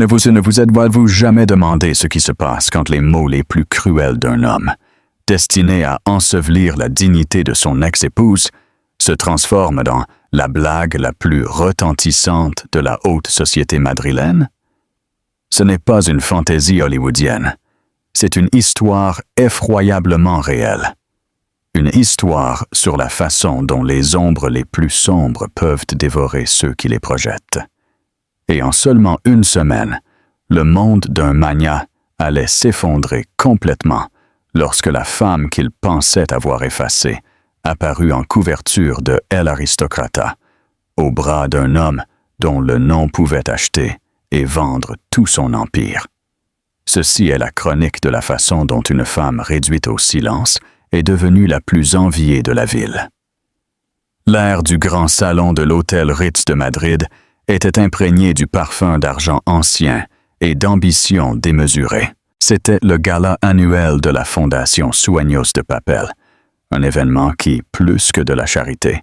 Ne vous êtes-vous jamais demandé ce qui se passe quand les mots les plus cruels d'un homme, destiné à ensevelir la dignité de son ex-épouse, se transforment dans la blague la plus retentissante de la haute société madrilène? Ce n'est pas une fantaisie hollywoodienne. C'est une histoire effroyablement réelle. Une histoire sur la façon dont les ombres les plus sombres peuvent dévorer ceux qui les projettent. Et en seulement une semaine, le monde d'un magnat allait s'effondrer complètement lorsque la femme qu'il pensait avoir effacée apparut en couverture de El Aristocrata, au bras d'un homme dont le nom pouvait acheter et vendre tout son empire. Ceci est la chronique de la façon dont une femme réduite au silence est devenue la plus enviée de la ville. L'air du grand salon de l'hôtel Ritz de Madrid était imprégné du parfum d'argent ancien et d'ambition démesurée. C'était le gala annuel de la Fondation Sueños de Papel, un événement qui, plus que de la charité,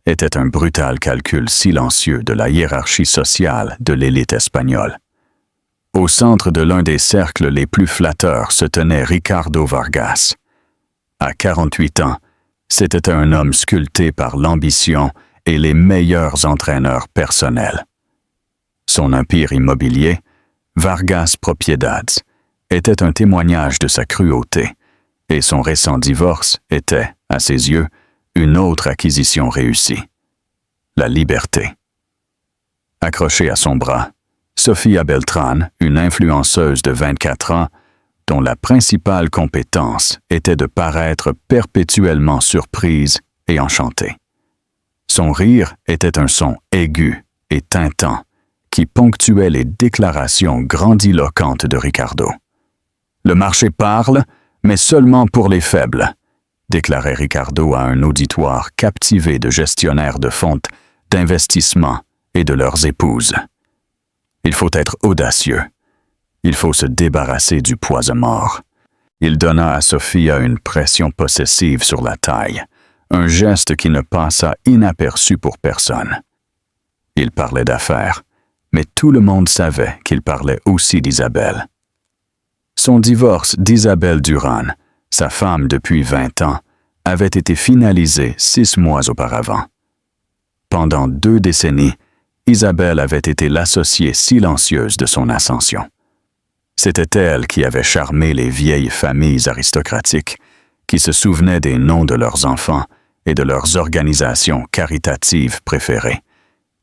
était un brutal calcul silencieux de la hiérarchie sociale de l'élite espagnole. Au centre de l'un des cercles les plus flatteurs se tenait Ricardo Vargas. À 48 ans, c'était un homme sculpté par l'ambition et les meilleurs entraîneurs personnels. Son empire immobilier, Vargas Propiedades, était un témoignage de sa cruauté, et son récent divorce était, à ses yeux, une autre acquisition réussie. La liberté. Accrochée à son bras, Sofía Beltrán, une influenceuse de 24 ans, dont la principale compétence était de paraître perpétuellement surprise et enchantée. Son rire était un son aigu et tintant qui ponctuait les déclarations grandiloquentes de Ricardo. « Le marché parle, mais seulement pour les faibles », déclarait Ricardo à un auditoire captivé de gestionnaires de fonds d'investissement et de leurs épouses. Il faut être audacieux. Il faut se débarrasser du poids à mort. Il donna à Sofía une pression possessive sur la taille, un geste qui ne passa inaperçu pour personne. Il parlait d'affaires, mais tout le monde savait qu'il parlait aussi d'Isabelle. Son divorce d'Isabelle Durán, sa femme depuis 20 ans, avait été finalisé 6 mois auparavant. Pendant 2 décennies, Isabelle avait été l'associée silencieuse de son ascension. C'était elle qui avait charmé les vieilles familles aristocratiques, qui se souvenaient des noms de leurs enfants et de leurs organisations caritatives préférées,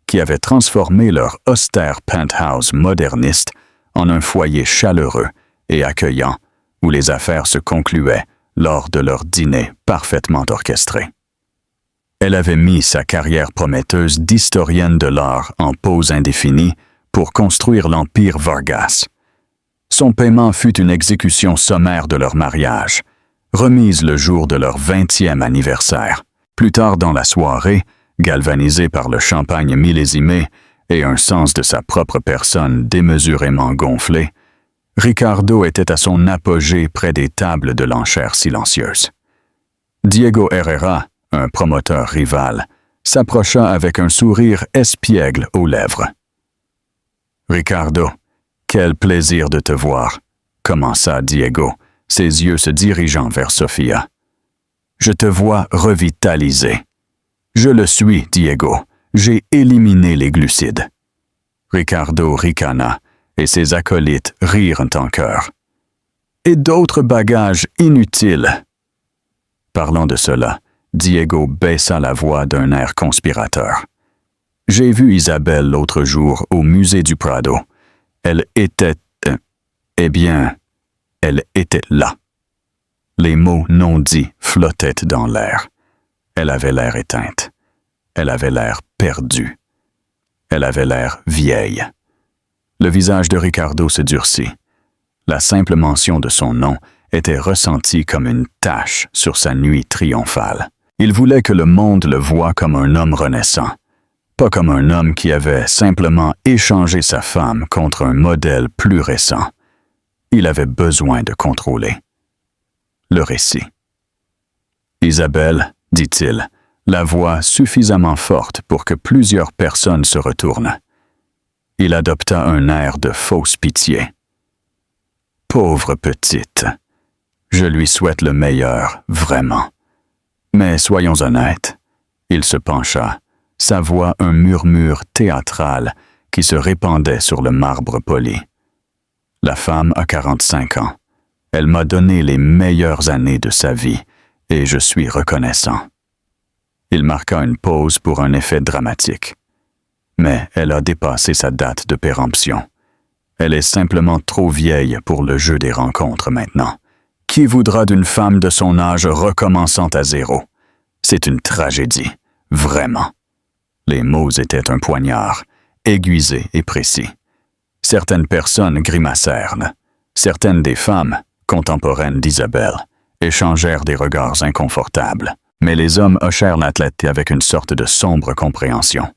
qui avait transformé leur austère penthouse moderniste en un foyer chaleureux et accueillant où les affaires se concluaient lors de leur dîner parfaitement orchestré. Elle avait mis sa carrière prometteuse d'historienne de l'art en pause indéfinie pour construire l'empire Vargas. Son paiement fut une exécution sommaire de leur mariage, remise le jour de leur 20e anniversaire. Plus tard dans la soirée, galvanisé par le champagne millésimé et un sens de sa propre personne démesurément gonflé, Ricardo était à son apogée près des tables de l'enchère silencieuse. Diego Herrera, un promoteur rival, s'approcha avec un sourire espiègle aux lèvres. « Ricardo, quel plaisir de te voir », commença Diego, ses yeux se dirigeant vers Sofía. « Je te vois revitalisé. »« Je le suis, Diego. J'ai éliminé les glucides. » Ricardo ricana, et ses acolytes rirent en chœur. « Et d'autres bagages inutiles. » Parlant de cela, Diego baissa la voix d'un air conspirateur. « J'ai vu Isabelle l'autre jour au musée du Prado. Elle était... elle était là. » Les mots non dits flottaient dans l'air. Elle avait l'air éteinte. Elle avait l'air perdue. Elle avait l'air vieille. Le visage de Ricardo se durcit. La simple mention de son nom était ressentie comme une tache sur sa nuit triomphale. Il voulait que le monde le voie comme un homme renaissant, pas comme un homme qui avait simplement échangé sa femme contre un modèle plus récent. Il avait besoin de contrôler. Le récit. « Isabelle, dit-il, la voix suffisamment forte pour que plusieurs personnes se retournent. Il adopta un air de fausse pitié. « Pauvre petite, je lui souhaite le meilleur, vraiment. Mais soyons honnêtes. » Il se pencha, sa voix un murmure théâtral qui se répandait sur le marbre poli. « La femme a 45 ans. Elle m'a donné les meilleures années de sa vie et je suis reconnaissant. » Il marqua une pause pour un effet dramatique. Mais elle a dépassé sa date de péremption. Elle est simplement trop vieille pour le jeu des rencontres maintenant. Qui voudra d'une femme de son âge recommençant à zéro? C'est une tragédie, vraiment. Les mots étaient un poignard, aiguisés et précis. Certaines personnes grimacèrent. Certaines des femmes, contemporaines d'Isabelle, échangèrent des regards inconfortables. Mais les hommes hochèrent la tête avec une sorte de sombre compréhension.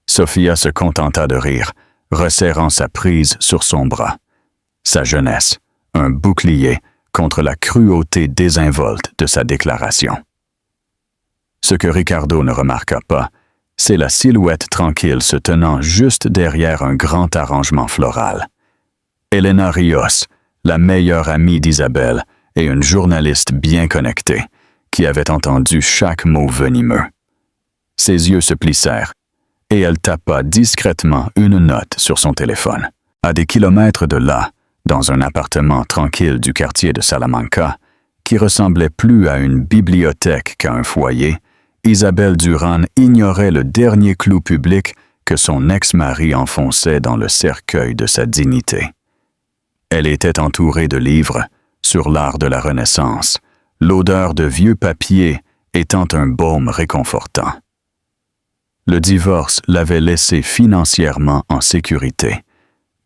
Sophia se contenta de rire, resserrant sa prise sur son bras. Sa jeunesse, un bouclier contre la cruauté désinvolte de sa déclaration. Ce que Ricardo ne remarqua pas, c'est la silhouette tranquille se tenant juste derrière un grand arrangement floral. Elena Rios, la meilleure amie d'Isabelle et une journaliste bien connectée, qui avait entendu chaque mot venimeux. Ses yeux se plissèrent, et elle tapa discrètement une note sur son téléphone. À des kilomètres de là, dans un appartement tranquille du quartier de Salamanca, qui ressemblait plus à une bibliothèque qu'à un foyer, Isabelle Duran ignorait le dernier clou public que son ex-mari enfonçait dans le cercueil de sa dignité. Elle était entourée de livres sur l'art de la Renaissance, l'odeur de vieux papier étant un baume réconfortant. Le divorce l'avait laissée financièrement en sécurité,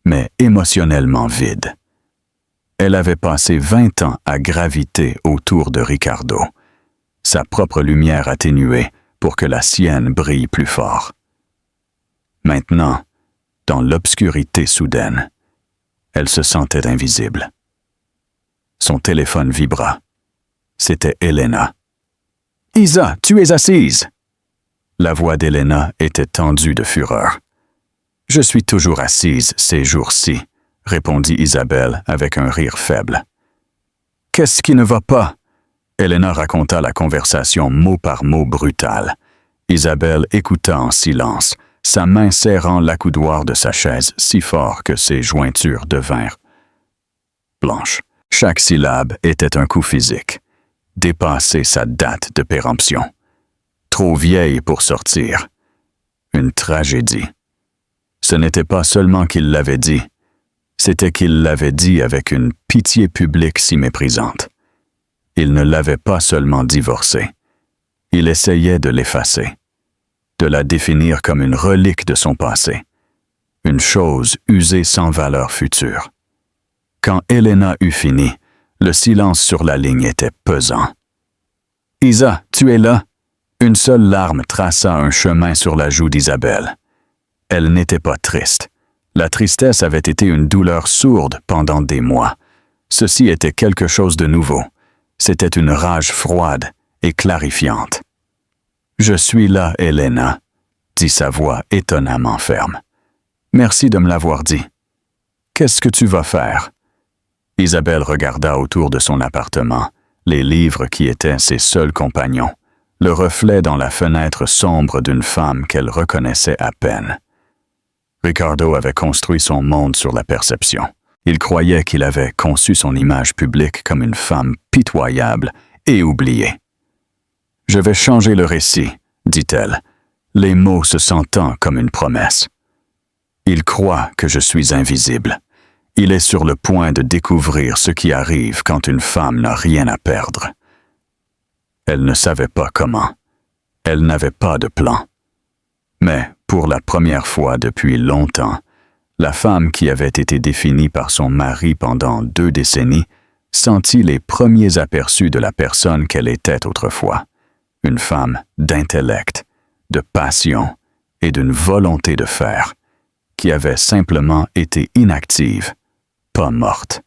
mais émotionnellement vide. Elle avait passé 20 ans à graviter autour de Ricardo, sa propre lumière atténuée pour que la sienne brille plus fort. Maintenant, dans l'obscurité soudaine, elle se sentait invisible. Son téléphone vibra. C'était Elena. « Isa, tu es assise !» La voix d'Elena était tendue de fureur. « Je suis toujours assise ces jours-ci, » répondit Isabelle avec un rire faible. « Qu'est-ce qui ne va pas ?» Elena raconta la conversation mot par mot brutale. Isabelle écouta en silence, sa main serrant l'accoudoir de sa chaise si fort que ses jointures devinrent blanches. Chaque syllabe était un coup physique. Dépasser sa date de péremption. Trop vieille pour sortir. Une tragédie. Ce n'était pas seulement qu'il l'avait dit, c'était qu'il l'avait dit avec une pitié publique si méprisante. Il ne l'avait pas seulement divorcée. Il essayait de l'effacer, de la définir comme une relique de son passé, une chose usée sans valeur future. Quand Elena eut fini, le silence sur la ligne était pesant. « Isa, tu es là ?» Une seule larme traça un chemin sur la joue d'Isabelle. Elle n'était pas triste. La tristesse avait été une douleur sourde pendant des mois. Ceci était quelque chose de nouveau. C'était une rage froide et clarifiante. « Je suis là, Elena », dit sa voix étonnamment ferme. « Merci de me l'avoir dit. Qu'est-ce que tu vas faire ?» Isabelle regarda autour de son appartement, les livres qui étaient ses seuls compagnons, le reflet dans la fenêtre sombre d'une femme qu'elle reconnaissait à peine. Ricardo avait construit son monde sur la perception. Il croyait qu'il avait conçu son image publique comme une femme pitoyable et oubliée. « Je vais changer le récit, » dit-elle, les mots se sentant comme une promesse. « Il croit que je suis invisible. Il est sur le point de découvrir ce qui arrive quand une femme n'a rien à perdre. » Elle ne savait pas comment. Elle n'avait pas de plan. Mais, pour la première fois depuis longtemps, la femme qui avait été définie par son mari pendant 2 décennies sentit les premiers aperçus de la personne qu'elle était autrefois. Une femme d'intellect, de passion et d'une volonté de faire, qui avait simplement été inactive, pas morte.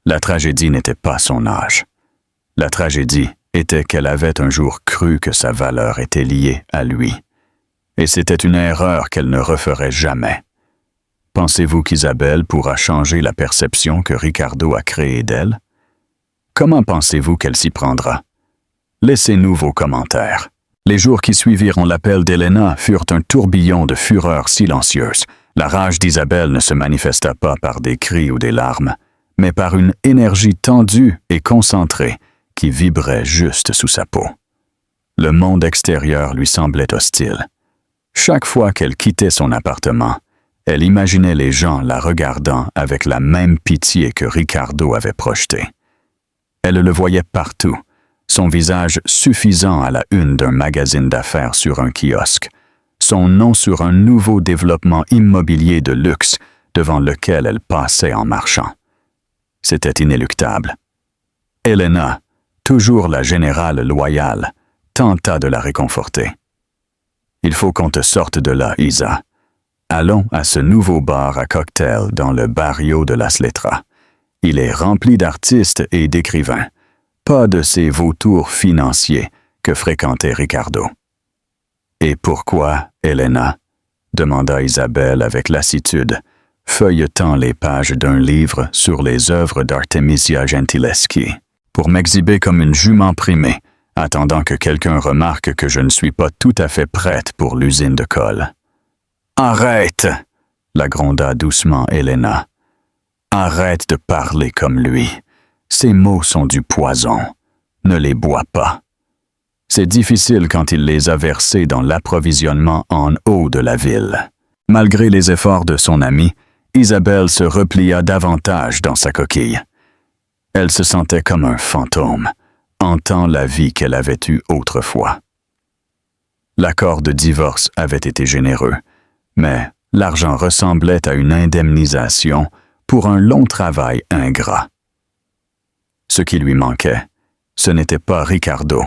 La tragédie n'était pas son âge. La tragédie était qu'elle avait un jour cru que sa valeur était liée à lui. Et c'était une erreur qu'elle ne referait jamais. Pensez-vous qu'Isabelle pourra changer la perception que Ricardo a créée d'elle? Comment pensez-vous qu'elle s'y prendra? Laissez-nous vos commentaires. Les jours qui suivirent l'appel d'Elena furent un tourbillon de fureur silencieuse. La rage d'Isabelle ne se manifesta pas par des cris ou des larmes, mais par une énergie tendue et concentrée qui vibrait juste sous sa peau. Le monde extérieur lui semblait hostile. Chaque fois qu'elle quittait son appartement, elle imaginait les gens la regardant avec la même pitié que Ricardo avait projetée. Elle le voyait partout, son visage suffisant à la une d'un magazine d'affaires sur un kiosque, son nom sur un nouveau développement immobilier de luxe devant lequel elle passait en marchant. C'était inéluctable. Elena, toujours la générale loyale, tenta de la réconforter. « Il faut qu'on te sorte de là, Isa. Allons à ce nouveau bar à cocktail dans le barrio de Las Letras. Il est rempli d'artistes et d'écrivains. Pas de ces vautours financiers que fréquentait Ricardo. » « Et pourquoi, Elena ?» demanda Isabelle avec lassitude, feuilletant les pages d'un livre sur les œuvres d'Artemisia Gentileschi. « Pour m'exhiber comme une jument primée, attendant que quelqu'un remarque que je ne suis pas tout à fait prête pour l'usine de colle. »« Arrête !» la gronda doucement Elena. « Arrête de parler comme lui. Ces mots sont du poison. Ne les bois pas. C'est difficile quand il les a versés dans l'approvisionnement en eau de la ville. » Malgré les efforts de son amie, Isabelle se replia davantage dans sa coquille. Elle se sentait comme un fantôme, hantant la vie qu'elle avait eue autrefois. L'accord de divorce avait été généreux, mais l'argent ressemblait à une indemnisation pour un long travail ingrat. Ce qui lui manquait, ce n'était pas Ricardo,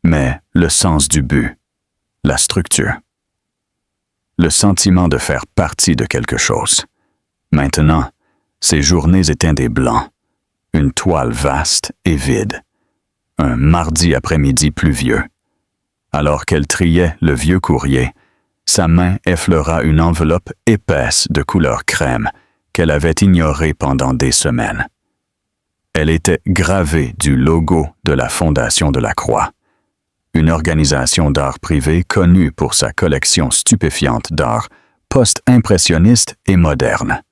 mais le sens du but, la structure. Le sentiment de faire partie de quelque chose. Maintenant, ses journées étaient des blancs, une toile vaste et vide. Un mardi après-midi pluvieux. Alors qu'elle triait le vieux courrier, sa main effleura une enveloppe épaisse de couleur crème qu'elle avait ignorée pendant des semaines. Elle était gravée du logo de la Fondation de la Croix, une organisation d'art privé connue pour sa collection stupéfiante d'art post-impressionniste et moderne.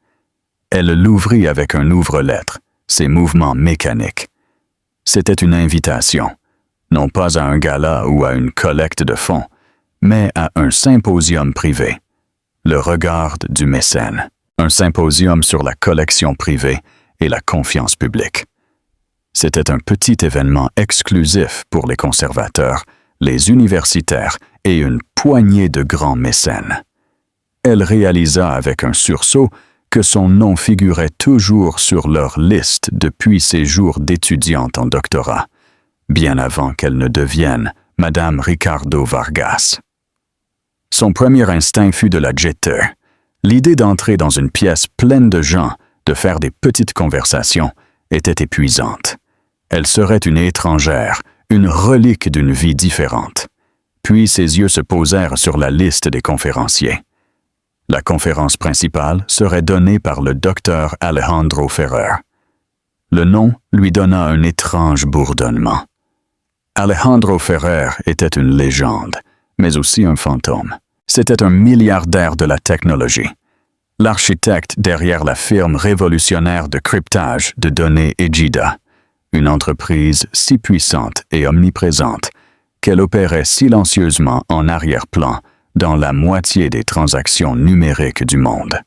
Elle l'ouvrit avec un ouvre-lettres, ses mouvements mécaniques. C'était une invitation, non pas à un gala ou à une collecte de fonds, mais à un symposium privé, le regard du mécène, un symposium sur la collection privée et la confiance publique. C'était un petit événement exclusif pour les conservateurs, les universitaires et une poignée de grands mécènes. Elle réalisa avec un sursaut que son nom figurait toujours sur leur liste depuis ses jours d'étudiante en doctorat, bien avant qu'elle ne devienne Madame Ricardo Vargas. Son premier instinct fut de la jeter. L'idée d'entrer dans une pièce pleine de gens, de faire des petites conversations, était épuisante. Elle serait une étrangère, une relique d'une vie différente. Puis ses yeux se posèrent sur la liste des conférenciers. La conférence principale serait donnée par le docteur Alejandro Ferrer. Le nom lui donna un étrange bourdonnement. Alejandro Ferrer était une légende, mais aussi un fantôme. C'était un milliardaire de la technologie, l'architecte derrière la firme révolutionnaire de cryptage de données Egida, une entreprise si puissante et omniprésente qu'elle opérait silencieusement en arrière-plan dans la moitié des transactions numériques du monde.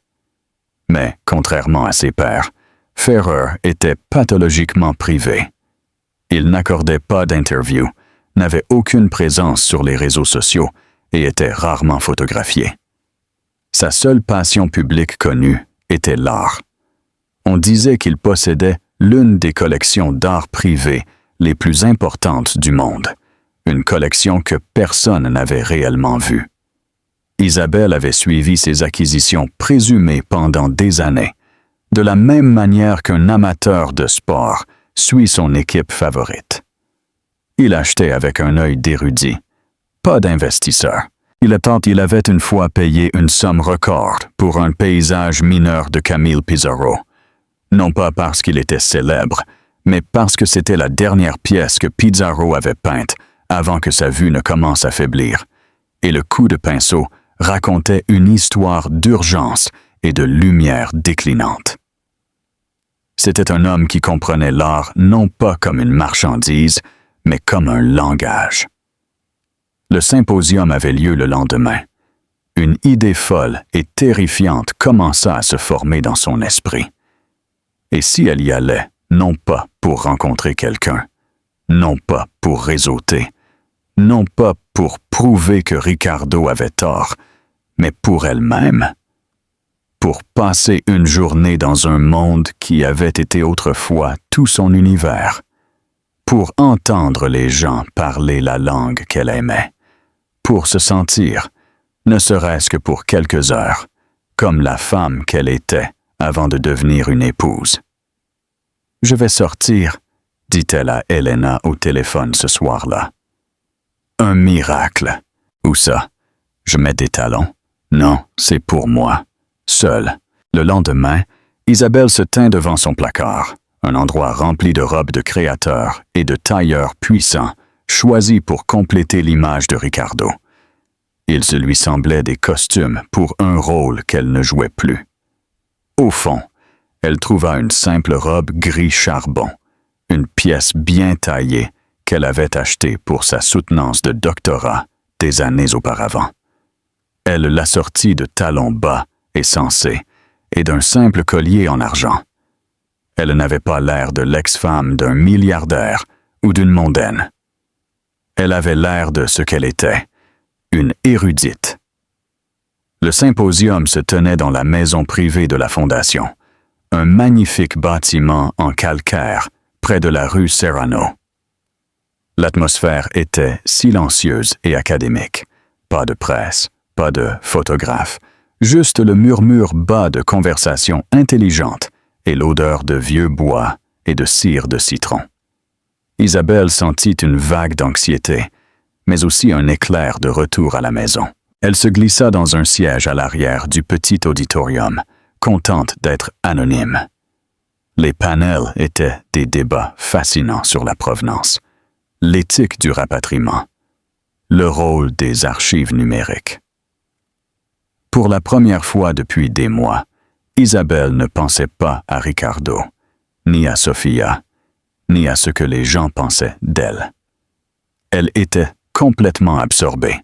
Mais, contrairement à ses pairs, Ferrer était pathologiquement privé. Il n'accordait pas d'interviews, n'avait aucune présence sur les réseaux sociaux et était rarement photographié. Sa seule passion publique connue était l'art. On disait qu'il possédait l'une des collections d'art privé les plus importantes du monde, une collection que personne n'avait réellement vue. Isabelle avait suivi ses acquisitions présumées pendant des années, de la même manière qu'un amateur de sport suit son équipe favorite. Il achetait avec un œil d'érudit, pas d'investisseur. Il avait une fois payé une somme record pour un paysage mineur de Camille Pissarro. Non pas parce qu'il était célèbre, mais parce que c'était la dernière pièce que Pissarro avait peinte avant que sa vue ne commence à faiblir. Et le coup de pinceau racontait une histoire d'urgence et de lumière déclinante. C'était un homme qui comprenait l'art non pas comme une marchandise, mais comme un langage. Le symposium avait lieu le lendemain. Une idée folle et terrifiante commença à se former dans son esprit. Et si elle y allait, non pas pour rencontrer quelqu'un, non pas pour réseauter, non pas pour prouver que Ricardo avait tort, mais pour elle-même, pour passer une journée dans un monde qui avait été autrefois tout son univers, pour entendre les gens parler la langue qu'elle aimait, pour se sentir, ne serait-ce que pour quelques heures, comme la femme qu'elle était avant de devenir une épouse. « Je vais sortir », dit-elle à Helena au téléphone ce soir-là. Un miracle. Où ça? Je mets des talons? Non, c'est pour moi. Seule. Le lendemain, Isabelle se tint devant son placard, un endroit rempli de robes de créateurs et de tailleurs puissants, choisis pour compléter l'image de Ricardo. Il se lui semblait des costumes pour un rôle qu'elle ne jouait plus. Au fond, elle trouva une simple robe gris charbon, une pièce bien taillée qu'elle avait achetée pour sa soutenance de doctorat des années auparavant. Elle l'assortit de talons bas et sensés et d'un simple collier en argent. Elle n'avait pas l'air de l'ex-femme d'un milliardaire ou d'une mondaine. Elle avait l'air de ce qu'elle était, une érudite. Le symposium se tenait dans la maison privée de la Fondation, un magnifique bâtiment en calcaire près de la rue Serrano. L'atmosphère était silencieuse et académique. Pas de presse, pas de photographes, juste le murmure bas de conversations intelligentes et l'odeur de vieux bois et de cire de citron. Isabelle sentit une vague d'anxiété, mais aussi un éclair de retour à la maison. Elle se glissa dans un siège à l'arrière du petit auditorium, contente d'être anonyme. Les panels étaient des débats fascinants sur la provenance, l'éthique du rapatriement, le rôle des archives numériques. Pour la première fois depuis des mois, Isabelle ne pensait pas à Ricardo, ni à Sofia, ni à ce que les gens pensaient d'elle. Elle était complètement absorbée,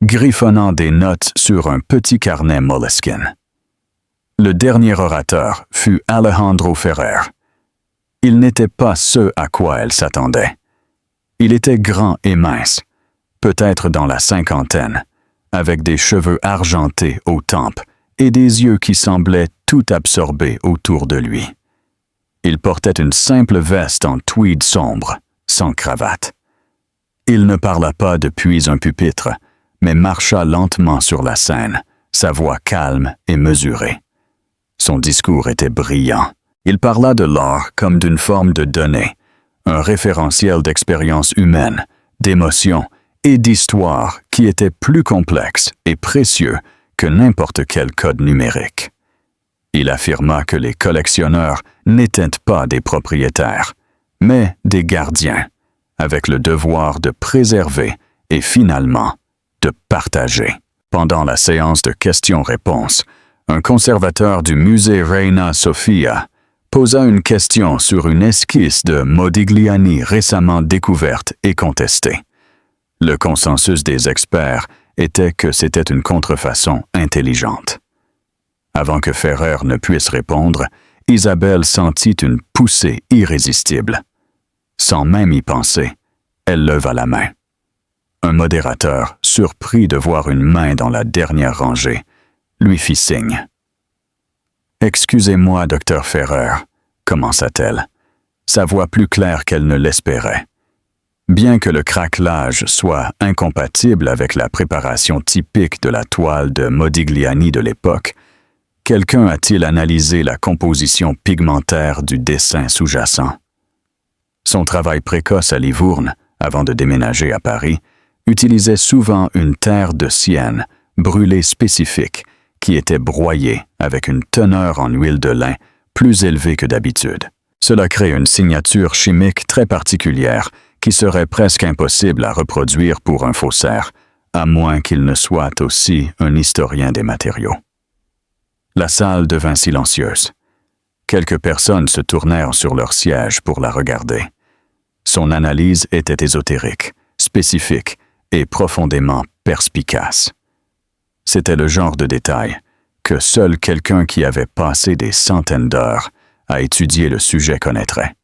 griffonnant des notes sur un petit carnet Moleskine. Le dernier orateur fut Alejandro Ferrer. Il n'était pas ce à quoi elle s'attendait. Il était grand et mince, peut-être dans la cinquantaine, avec des cheveux argentés aux tempes et des yeux qui semblaient tout absorbés autour de lui. Il portait une simple veste en tweed sombre, sans cravate. Il ne parla pas depuis un pupitre, mais marcha lentement sur la scène, sa voix calme et mesurée. Son discours était brillant. Il parla de l'art comme d'une forme de données, un référentiel d'expériences humaines, d'émotions et d'histoires qui était plus complexe et précieux que n'importe quel code numérique. Il affirma que les collectionneurs n'étaient pas des propriétaires, mais des gardiens, avec le devoir de préserver et finalement de partager. Pendant la séance de questions-réponses, un conservateur du musée Reina Sofia posa une question sur une esquisse de Modigliani récemment découverte et contestée. Le consensus des experts était que c'était une contrefaçon intelligente. Avant que Ferrer ne puisse répondre, Isabelle sentit une poussée irrésistible. Sans même y penser, elle leva la main. Un modérateur, surpris de voir une main dans la dernière rangée, lui fit signe. « Excusez-moi, docteur Ferrer », commença-t-elle, sa voix plus claire qu'elle ne l'espérait. Bien que le craquelage soit incompatible avec la préparation typique de la toile de Modigliani de l'époque, quelqu'un a-t-il analysé la composition pigmentaire du dessin sous-jacent? Son travail précoce à Livourne, avant de déménager à Paris, utilisait souvent une terre de sienne, brûlée spécifique, qui était broyée avec une teneur en huile de lin plus élevée que d'habitude. Cela crée une signature chimique très particulière qui serait presque impossible à reproduire pour un faussaire, à moins qu'il ne soit aussi un historien des matériaux. La salle devint silencieuse. Quelques personnes se tournèrent sur leur siège pour la regarder. Son analyse était ésotérique, spécifique et profondément perspicace. C'était le genre de détail que seul quelqu'un qui avait passé des centaines d'heures à étudier le sujet connaîtrait.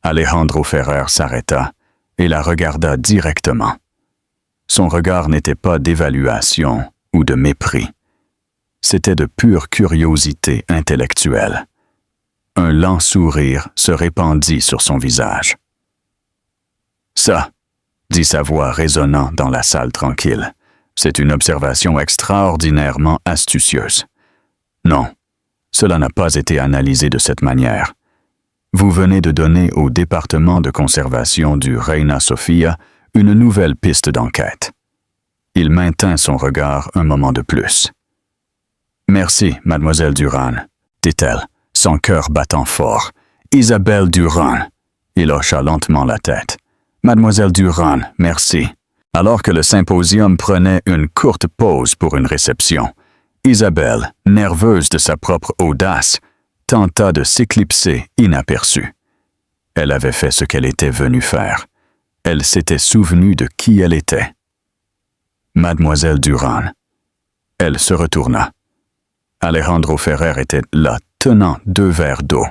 Alejandro Ferrer s'arrêta et la regarda directement. Son regard n'était pas d'évaluation ou de mépris. C'était de pure curiosité intellectuelle. Un lent sourire se répandit sur son visage. « Ça », dit sa voix résonnant dans la salle tranquille, « c'est une observation extraordinairement astucieuse. Non, cela n'a pas été analysé de cette manière. Vous venez de donner au département de conservation du Reina Sofia une nouvelle piste d'enquête. » Il maintint son regard un moment de plus. « Merci, mademoiselle Duran, » dit-elle, son cœur battant fort. « Isabelle Duran. » Il hocha lentement la tête. « Mademoiselle Duran, merci. » Alors que le symposium prenait une courte pause pour une réception, Isabelle, nerveuse de sa propre audace, tenta de s'éclipser inaperçue. Elle avait fait ce qu'elle était venue faire. Elle s'était souvenue de qui elle était. Mademoiselle Duran. Elle se retourna. Alejandro Ferrer était là, tenant 2 verres d'eau.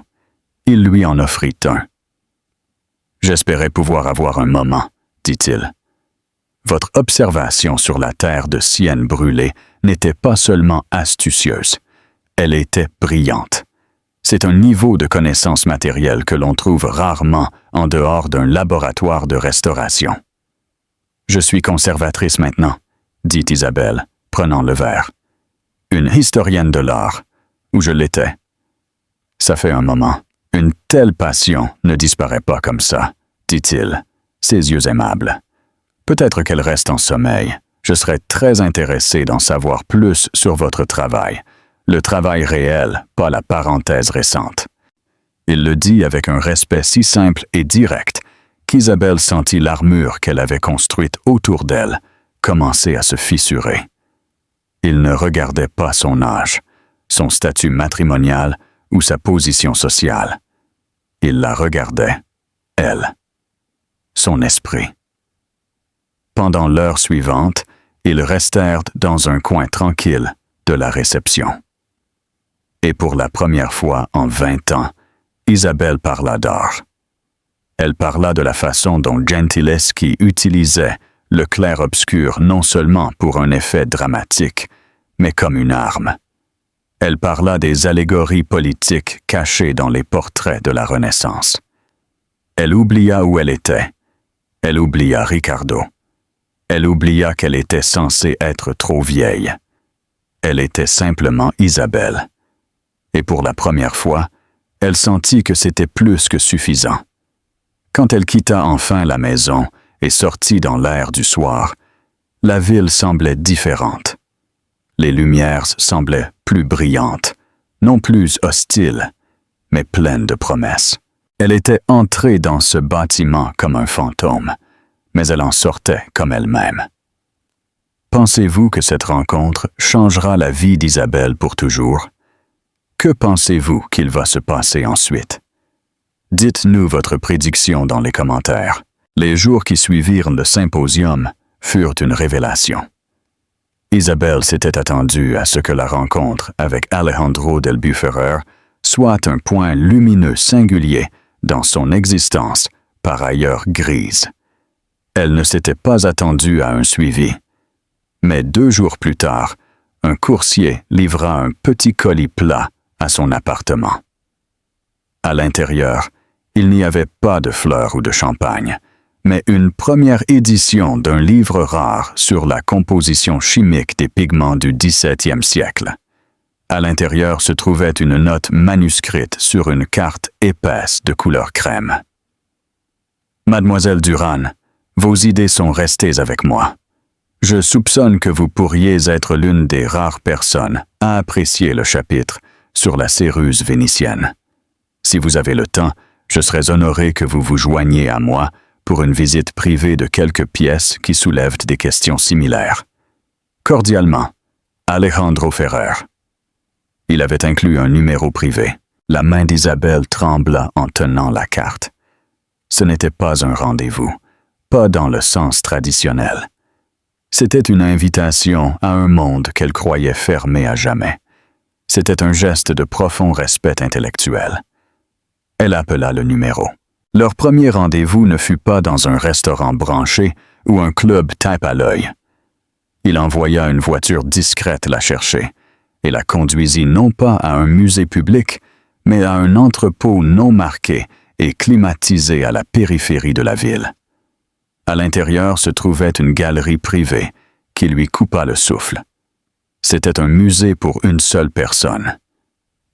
Il lui en offrit un. « J'espérais pouvoir avoir un moment, » dit-il. « Votre observation sur la terre de Sienne brûlée n'était pas seulement astucieuse, elle était brillante. C'est un niveau de connaissance matérielle que l'on trouve rarement en dehors d'un laboratoire de restauration. »« Je suis conservatrice maintenant, » dit Isabelle, prenant le verre. « Une historienne de l'art, où je l'étais. Ça fait un moment. Une telle passion ne disparaît pas comme ça, dit-il, ses yeux aimables. Peut-être qu'elle reste en sommeil. Je serais très intéressé d'en savoir plus sur votre travail. Le travail réel, pas la parenthèse récente. » Il le dit avec un respect si simple et direct qu'Isabelle sentit l'armure qu'elle avait construite autour d'elle commencer à se fissurer. Il ne regardait pas son âge, son statut matrimonial ou sa position sociale. Il la regardait, elle, son esprit. Pendant l'heure suivante, ils restèrent dans un coin tranquille de la réception. Et pour la première fois en 20 ans, Isabelle parla d'art. Elle parla de la façon dont Gentileschi utilisait le clair-obscur non seulement pour un effet dramatique, mais comme une arme. Elle parla des allégories politiques cachées dans les portraits de la Renaissance. Elle oublia où elle était. Elle oublia Ricardo. Elle oublia qu'elle était censée être trop vieille. Elle était simplement Isabelle. Et pour la première fois, elle sentit que c'était plus que suffisant. Quand elle quitta enfin la maison et sortit dans l'air du soir, la ville semblait différente. Les lumières semblaient plus brillantes, non plus hostiles, mais pleines de promesses. Elle était entrée dans ce bâtiment comme un fantôme, mais elle en sortait comme elle-même. Pensez-vous que cette rencontre changera la vie d'Isabelle pour toujours? Que pensez-vous qu'il va se passer ensuite? Dites-nous votre prédiction dans les commentaires. Les jours qui suivirent le symposium furent une révélation. Isabelle s'était attendue à ce que la rencontre avec Alejandro del Bufferer soit un point lumineux singulier dans son existence, par ailleurs grise. Elle ne s'était pas attendue à un suivi. Mais 2 jours plus tard, un coursier livra un petit colis plat à son appartement. À l'intérieur, il n'y avait pas de fleurs ou de champagne, mais une première édition d'un livre rare sur la composition chimique des pigments du XVIIe siècle. À l'intérieur se trouvait une note manuscrite sur une carte épaisse de couleur crème. « Mademoiselle Duran, Vos idées sont restées avec moi. Je soupçonne que vous pourriez être l'une des rares personnes à apprécier le chapitre sur la Céruse vénitienne. Si vous avez le temps, je serais honoré que vous vous joigniez à moi pour une visite privée de quelques pièces qui soulèvent des questions similaires. Cordialement, Alejandro Ferrer. Il avait inclus un numéro privé. La main d'Isabelle trembla en tenant la carte. Ce n'était pas un rendez-vous, pas dans le sens traditionnel. C'était une invitation à un monde qu'elle croyait fermé à jamais. C'était un geste de profond respect intellectuel. Elle appela le numéro. Leur premier rendez-vous ne fut pas dans un restaurant branché ou un club tape à l'œil. Il envoya une voiture discrète la chercher et la conduisit non pas à un musée public, mais à un entrepôt non marqué et climatisé à la périphérie de la ville. À l'intérieur se trouvait une galerie privée qui lui coupa le souffle. C'était un musée pour une seule personne.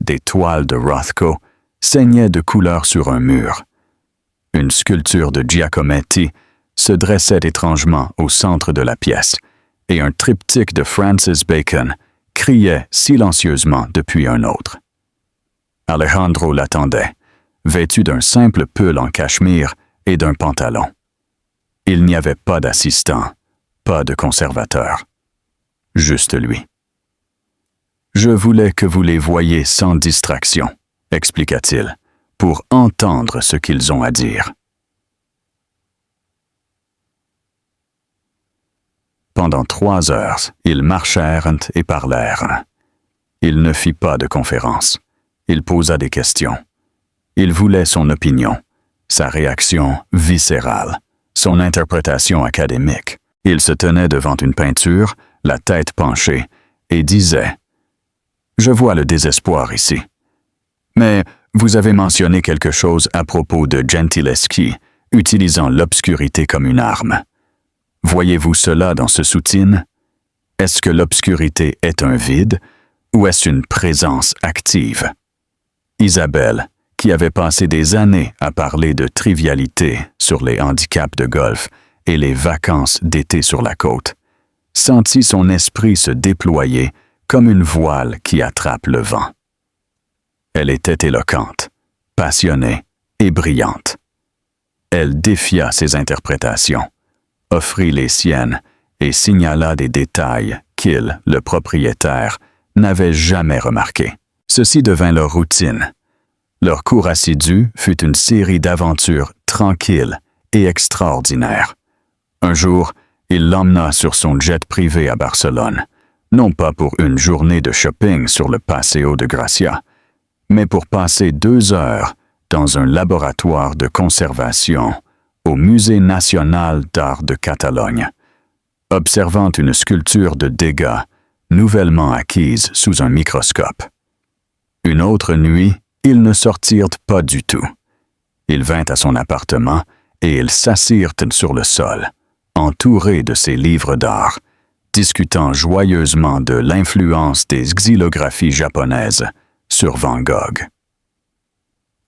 Des toiles de Rothko saignaient de couleur sur un mur. Une sculpture de Giacometti se dressait étrangement au centre de la pièce, et un triptyque de Francis Bacon criait silencieusement depuis un autre. Alejandro l'attendait, vêtu d'un simple pull en cachemire et d'un pantalon. Il n'y avait pas d'assistant, pas de conservateur. Juste lui. « Je voulais que vous les voyiez sans distraction, » expliqua-t-il, « pour entendre ce qu'ils ont à dire. » Pendant 3 heures, ils marchèrent et parlèrent. Il ne fit pas de conférence. Il posa des questions. Il voulait son opinion, sa réaction viscérale, son interprétation académique. Il se tenait devant une peinture, la tête penchée, et disait « Je vois le désespoir ici. Mais vous avez mentionné quelque chose à propos de Gentileschi, utilisant l'obscurité comme une arme. Voyez-vous cela dans ce soutine? Est-ce que l'obscurité est un vide ou est-ce une présence active? » Isabelle, qui avait passé des années à parler de trivialité sur les handicaps de golf et les vacances d'été sur la côte, sentit son esprit se déployer comme une voile qui attrape le vent. Elle était éloquente, passionnée et brillante. Elle défia ses interprétations, offrit les siennes et signala des détails qu'il, le propriétaire, n'avait jamais remarqués. Ceci devint leur routine. Leur cours assidu fut une série d'aventures tranquilles et extraordinaires. Un jour, il l'emmena sur son jet privé à Barcelone, non pas pour une journée de shopping sur le Paseo de Gracia, mais pour passer 2 heures dans un laboratoire de conservation au Musée national d'art de Catalogne, observant une sculpture de Degas nouvellement acquise sous un microscope. Une autre nuit, ils ne sortirent pas du tout. Il vint à son appartement et ils s'assirent sur le sol, entourés de ses livres d'art, discutant joyeusement de l'influence des xylographies japonaises sur Van Gogh.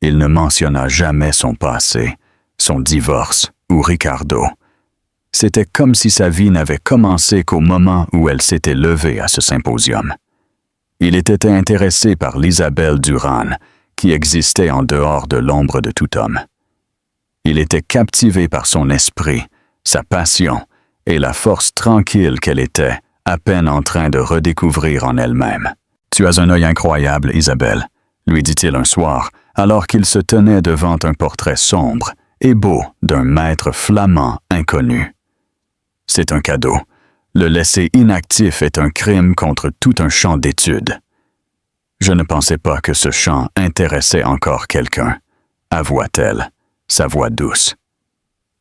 Il ne mentionna jamais son passé, son divorce ou Ricardo. C'était comme si sa vie n'avait commencé qu'au moment où elle s'était levée à ce symposium. Il était intéressé par l'Isabelle Durán, qui existait en dehors de l'ombre de tout homme. Il était captivé par son esprit, sa passion et la force tranquille qu'elle était, à peine en train de redécouvrir en elle-même. « Tu as un œil incroyable, Isabelle », lui dit-il un soir, alors qu'il se tenait devant un portrait sombre et beau d'un maître flamand inconnu. « C'est un cadeau. Le laisser inactif est un crime contre tout un champ d'études. » Je ne pensais pas que ce champ intéressait encore quelqu'un, avoua-t-elle, sa voix douce.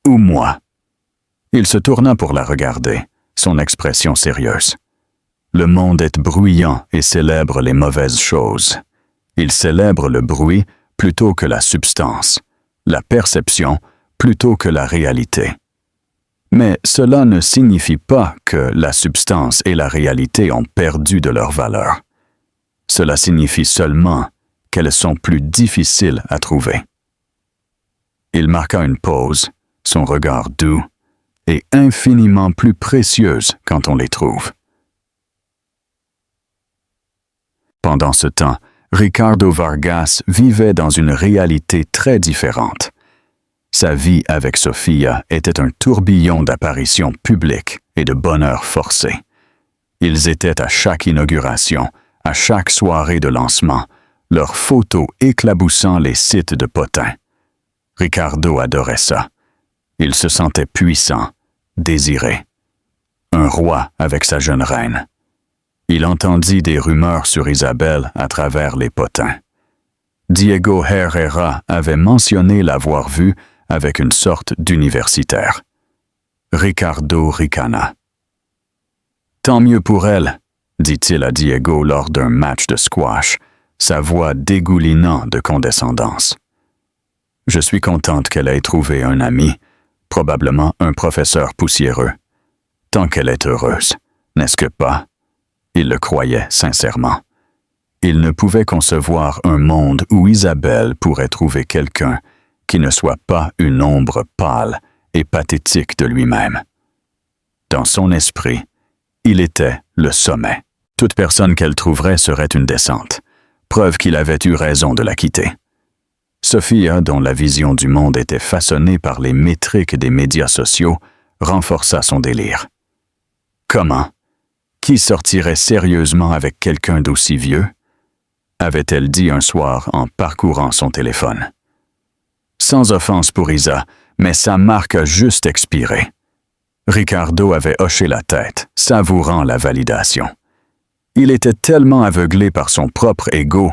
Ou moi. Il se tourna pour la regarder, son expression sérieuse. Le monde est bruyant et célèbre les mauvaises choses. Il célèbre le bruit plutôt que la substance, la perception plutôt que la réalité. Mais cela ne signifie pas que la substance et la réalité ont perdu de leur valeur. Cela signifie seulement qu'elles sont plus difficiles à trouver. Il marqua une pause, son regard doux, et infiniment plus précieuses quand on les trouve. Pendant ce temps, Ricardo Vargas vivait dans une réalité très différente. Sa vie avec Sofia était un tourbillon d'apparitions publiques et de bonheur forcé. Ils étaient à chaque inauguration, à chaque soirée de lancement, leurs photos éclaboussant les sites de potins. Ricardo adorait ça. Il se sentait puissant, désiré. Un roi avec sa jeune reine. Il entendit des rumeurs sur Isabelle à travers les potins. Diego Herrera avait mentionné l'avoir vue avec une sorte d'universitaire. Ricardo ricana. « Tant mieux pour elle », dit-il à Diego lors d'un match de squash, sa voix dégoulinant de condescendance. « Je suis contente qu'elle ait trouvé un ami, probablement un professeur poussiéreux. Tant qu'elle est heureuse, n'est-ce que pas ?» Il le croyait sincèrement. Il ne pouvait concevoir un monde où Isabelle pourrait trouver quelqu'un qui ne soit pas une ombre pâle et pathétique de lui-même. Dans son esprit, il était le sommet. Toute personne qu'elle trouverait serait une descente, preuve qu'il avait eu raison de la quitter. Sofia, dont la vision du monde était façonnée par les métriques des médias sociaux, renforça son délire. Comment? Qui sortirait sérieusement avec quelqu'un d'aussi vieux? Avait-elle dit un soir en parcourant son téléphone. Sans offense pour Isa, mais sa marque a juste expiré. Ricardo avait hoché la tête, savourant la validation. Il était tellement aveuglé par son propre ego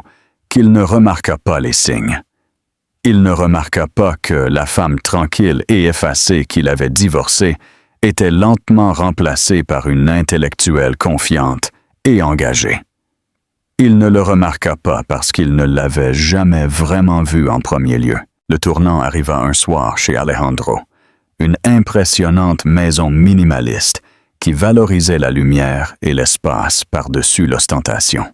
qu'il ne remarqua pas les signes. Il ne remarqua pas que la femme tranquille et effacée qu'il avait divorcée était lentement remplacée par une intellectuelle confiante et engagée. Il ne le remarqua pas parce qu'il ne l'avait jamais vraiment vue en premier lieu. Le tournant arriva un soir chez Alejandro, une impressionnante maison minimaliste qui valorisait la lumière et l'espace par-dessus l'ostentation.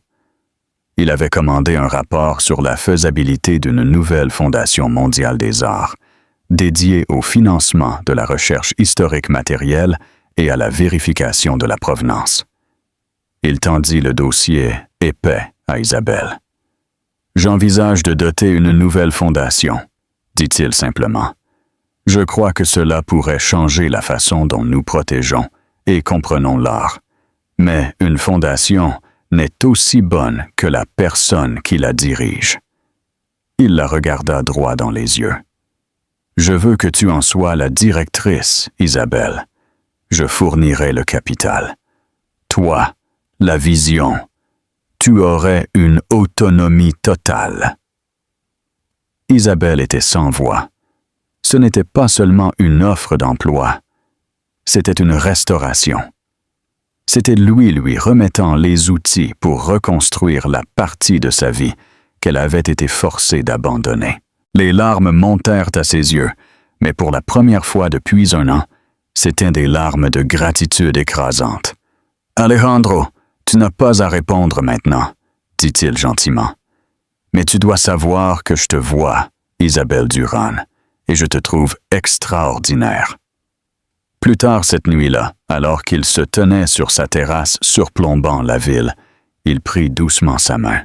Il avait commandé un rapport sur la faisabilité d'une nouvelle Fondation mondiale des arts, dédiée au financement de la recherche historique matérielle et à la vérification de la provenance. Il tendit le dossier épais à Isabelle. « J'envisage de doter une nouvelle fondation, » dit-il simplement. « Je crois que cela pourrait changer la façon dont nous protégeons et comprenons l'art. Mais une fondation n'est aussi bonne que la personne qui la dirige. » Il la regarda droit dans les yeux. « Je veux que tu en sois la directrice, Isabelle. Je fournirai le capital. Toi, la vision. Tu aurais une autonomie totale. » Isabelle était sans voix. Ce n'était pas seulement une offre d'emploi, c'était une restauration. C'était lui remettant les outils pour reconstruire la partie de sa vie qu'elle avait été forcée d'abandonner. Les larmes montèrent à ses yeux, mais pour la première fois depuis un an, c'étaient des larmes de gratitude écrasantes. « Alejandro, tu n'as pas à répondre maintenant, » dit-il gentiment. « Mais tu dois savoir que je te vois, Isabelle Duran, et je te trouve extraordinaire. » Plus tard cette nuit-là, alors qu'il se tenait sur sa terrasse surplombant la ville, il prit doucement sa main.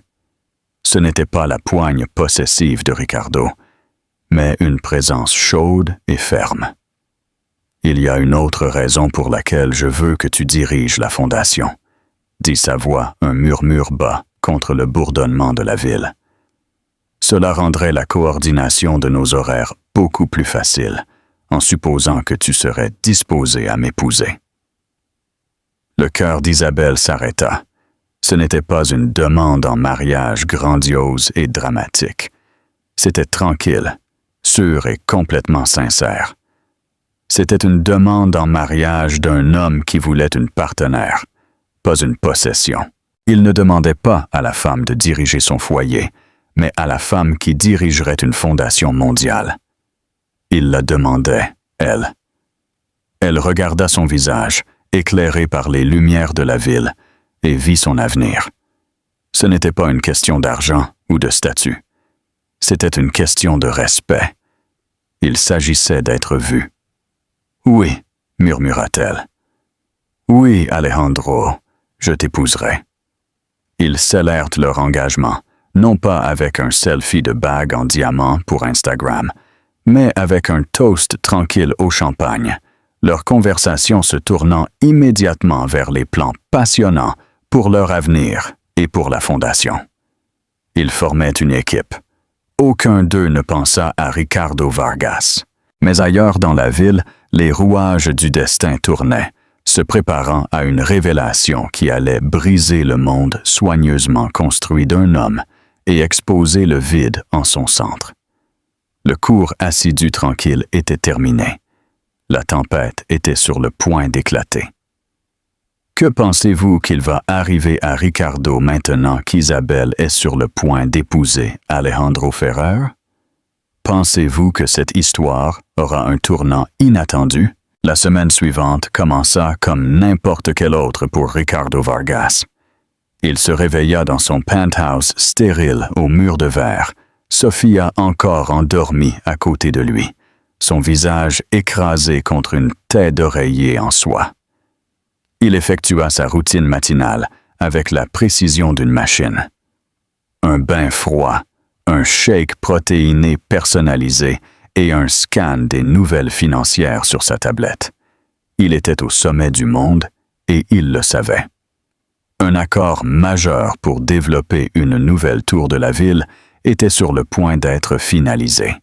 Ce n'était pas la poigne possessive de Ricardo, mais une présence chaude et ferme. « Il y a une autre raison pour laquelle je veux que tu diriges la fondation, » dit sa voix un murmure bas contre le bourdonnement de la ville. « Cela rendrait la coordination de nos horaires beaucoup plus facile, en supposant que tu serais disposé à m'épouser. » Le cœur d'Isabelle s'arrêta. Ce n'était pas une demande en mariage grandiose et dramatique. C'était tranquille, sûr et complètement sincère. C'était une demande en mariage d'un homme qui voulait une partenaire, pas une possession. Il ne demandait pas à la femme de diriger son foyer, mais à la femme qui dirigerait une fondation mondiale. Il la demandait, elle. Elle regarda son visage, éclairé par les lumières de la ville, et vit son avenir. Ce n'était pas une question d'argent ou de statut. C'était une question de respect. Il s'agissait d'être vu. « Oui, murmura-t-elle. Oui, Alejandro, je t'épouserai. Ils scellèrent leur engagement, non pas avec un selfie de bague en diamant pour Instagram, mais avec un toast tranquille au champagne, leur conversation se tournant immédiatement vers les plans passionnants pour leur avenir et pour la fondation. Ils formaient une équipe. Aucun d'eux ne pensa à Ricardo Vargas. Mais ailleurs dans la ville, les rouages du destin tournaient, se préparant à une révélation qui allait briser le monde soigneusement construit d'un homme et exposer le vide en son centre. Le cours assidu tranquille était terminé. La tempête était sur le point d'éclater. Que pensez-vous qu'il va arriver à Ricardo maintenant qu'Isabelle est sur le point d'épouser Alejandro Ferrer? Pensez-vous que cette histoire aura un tournant inattendu? La semaine suivante commença comme n'importe quelle autre pour Ricardo Vargas. Il se réveilla dans son penthouse stérile au mur de verre, Sofia encore endormie à côté de lui, son visage écrasé contre une tête d'oreiller en soie. Il effectua sa routine matinale avec la précision d'une machine. Un bain froid, un shake protéiné personnalisé et un scan des nouvelles financières sur sa tablette. Il était au sommet du monde et il le savait. Un accord majeur pour développer une nouvelle tour de la ville était sur le point d'être finalisé.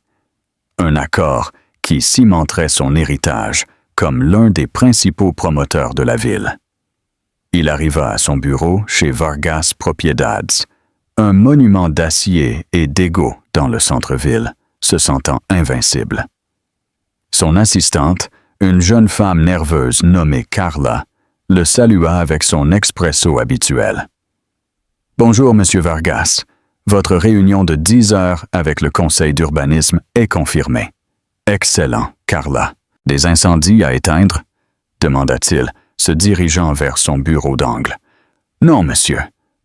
Un accord qui cimenterait son héritage comme l'un des principaux promoteurs de la ville. Il arriva à son bureau chez Vargas Propiedades, un monument d'acier et d'ego dans le centre-ville, se sentant invincible. Son assistante, une jeune femme nerveuse nommée Carla, le salua avec son expresso habituel. « Bonjour, Monsieur Vargas. Votre réunion de 10 heures avec le conseil d'urbanisme est confirmée. »« Excellent, Carla. Des incendies à éteindre ?» demanda-t-il, se dirigeant vers son bureau d'angle. « Non, monsieur.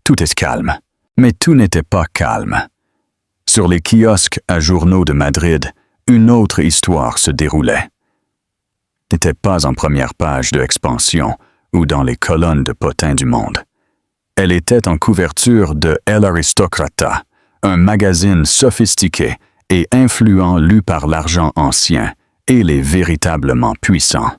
Tout est calme. » Mais tout n'était pas calme. Sur les kiosques à journaux de Madrid, une autre histoire se déroulait. N'était pas en première page de Expansion ou dans les colonnes de potins du monde. Elle était en couverture de El Aristocrata, un magazine sophistiqué et influent lu par l'argent ancien et les véritablement puissants.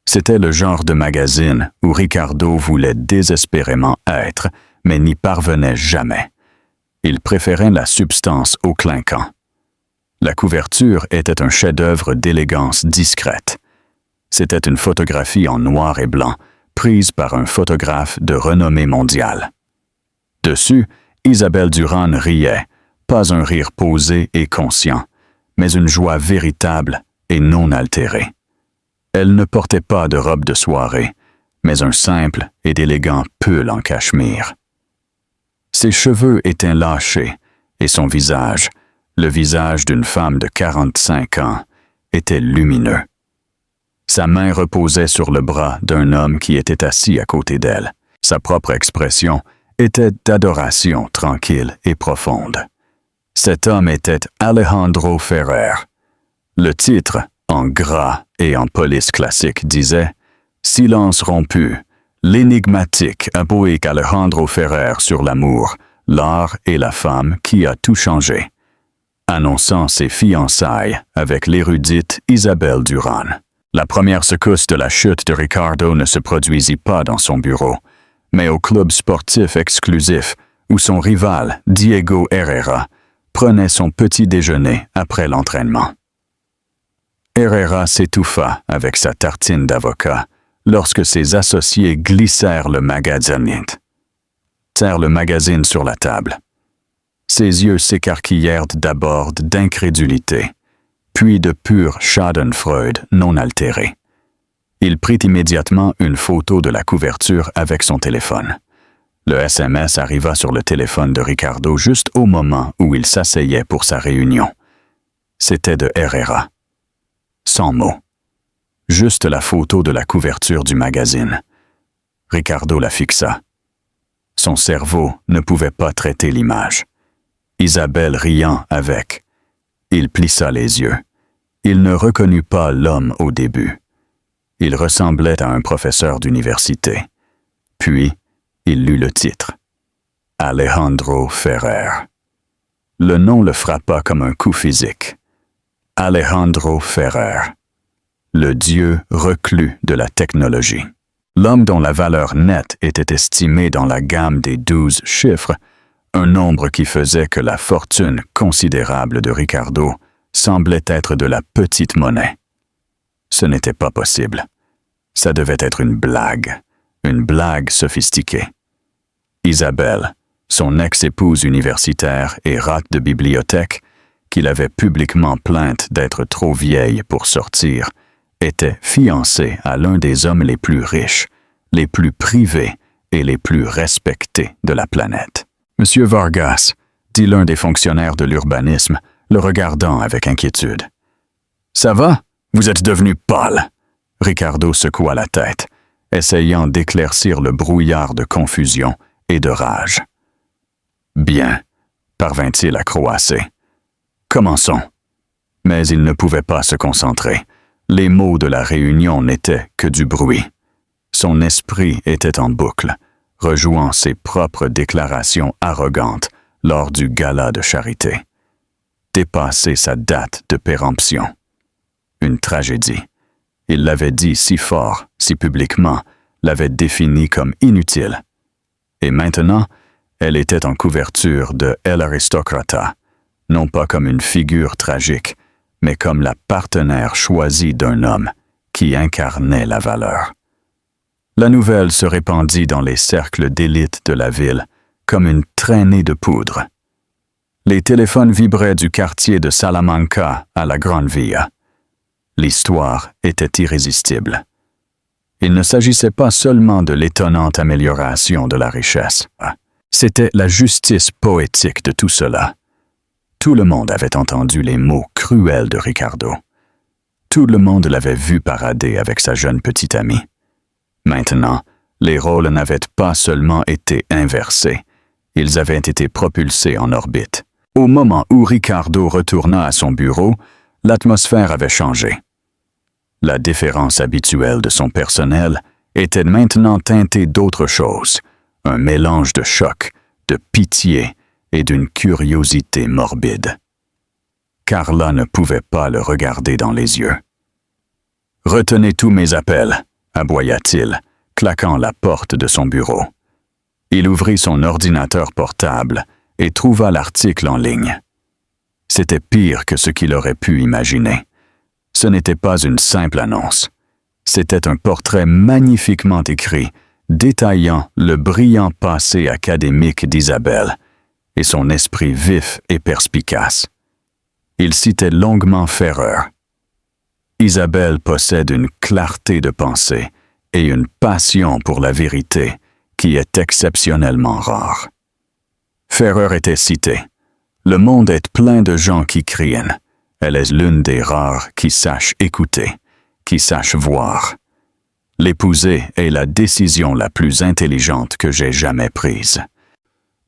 C'était le genre de magazine où Ricardo voulait désespérément être, mais n'y parvenait jamais. Il préférait la substance au clinquant. La couverture était un chef-d'œuvre d'élégance discrète. C'était une photographie en noir et blanc, prise par un photographe de renommée mondiale. Dessus, Isabelle Durán riait, pas un rire posé et conscient, mais une joie véritable et non altérée. Elle ne portait pas de robe de soirée, mais un simple et élégant pull en cachemire. Ses cheveux étaient lâchés et son visage, le visage d'une femme de 45 ans, était lumineux. Sa main reposait sur le bras d'un homme qui était assis à côté d'elle. Sa propre expression était d'adoration tranquille et profonde. Cet homme était Alejandro Ferrer. Le titre, en gras et en police classique, disait « Silence rompu ». L'énigmatique aboïque Alejandro Ferrer sur l'amour, l'art et la femme qui a tout changé, annonçant ses fiançailles avec l'érudite Isabelle Durán. La première secousse de la chute de Ricardo ne se produisit pas dans son bureau, mais au club sportif exclusif où son rival, Diego Herrera, prenait son petit déjeuner après l'entraînement. Herrera s'étouffa avec sa tartine d'avocat lorsque ses associés glissèrent le magazine sur la table. Ses yeux s'écarquillèrent d'abord d'incrédulité, puis de pur schadenfreude non altéré. Il prit immédiatement une photo de la couverture avec son téléphone. Le SMS arriva sur le téléphone de Ricardo juste au moment où il s'asseyait pour sa réunion. C'était de Herrera. Sans mots. Juste la photo de la couverture du magazine. Ricardo la fixa. Son cerveau ne pouvait pas traiter l'image. Isabelle riant avec. Il plissa les yeux. Il ne reconnut pas l'homme au début. Il ressemblait à un professeur d'université. Puis, il lut le titre. Alejandro Ferrer. Le nom le frappa comme un coup physique. Alejandro Ferrer, le dieu reclus de la technologie. L'homme dont la valeur nette était estimée dans la gamme des 12 chiffres, un nombre qui faisait que la fortune considérable de Ricardo semblait être de la petite monnaie. Ce n'était pas possible. Ça devait être une blague sophistiquée. Isabelle, son ex-épouse universitaire et rate de bibliothèque, qu'il avait publiquement plainte d'être trop vieille pour sortir, était fiancée à l'un des hommes les plus riches, les plus privés et les plus respectés de la planète. Monsieur Vargas, dit l'un des fonctionnaires de l'urbanisme, le regardant avec inquiétude. Ça va? Vous êtes devenu pâle. Ricardo secoua la tête, essayant d'éclaircir le brouillard de confusion et de rage. Bien, parvint-il à croasser. Commençons. Mais il ne pouvait pas se concentrer. Les mots de la réunion n'étaient que du bruit. Son esprit était en boucle, rejouant ses propres déclarations arrogantes lors du gala de charité. Dépasser sa date de péremption. Une tragédie. Il l'avait dit si fort, si publiquement, l'avait définie comme inutile. Et maintenant, elle était en couverture de El Aristocrata, non pas comme une figure tragique, mais comme la partenaire choisie d'un homme qui incarnait la valeur. La nouvelle se répandit dans les cercles d'élite de la ville comme une traînée de poudre. Les téléphones vibraient du quartier de Salamanca à la Grande Via. L'histoire était irrésistible. Il ne s'agissait pas seulement de l'étonnante amélioration de la richesse. C'était la justice poétique de tout cela. Tout le monde avait entendu les mots cruels de Ricardo. Tout le monde l'avait vu parader avec sa jeune petite amie. Maintenant, les rôles n'avaient pas seulement été inversés, ils avaient été propulsés en orbite. Au moment où Ricardo retourna à son bureau, l'atmosphère avait changé. La déférence habituelle de son personnel était maintenant teintée d'autre chose, un mélange de choc, de pitié et d'une curiosité morbide. Carla ne pouvait pas le regarder dans les yeux. « Retenez tous mes appels », aboya-t-il, claquant la porte de son bureau. Il ouvrit son ordinateur portable et trouva l'article en ligne. C'était pire que ce qu'il aurait pu imaginer. Ce n'était pas une simple annonce. C'était un portrait magnifiquement écrit, détaillant le brillant passé académique d'Isabelle et son esprit vif et perspicace. Il citait longuement Ferrer. Isabelle possède une clarté de pensée et une passion pour la vérité qui est exceptionnellement rare. Ferrer était cité. Le monde est plein de gens qui crient. Elle est l'une des rares qui sache écouter, qui sache voir. L'épouser est la décision la plus intelligente que j'ai jamais prise.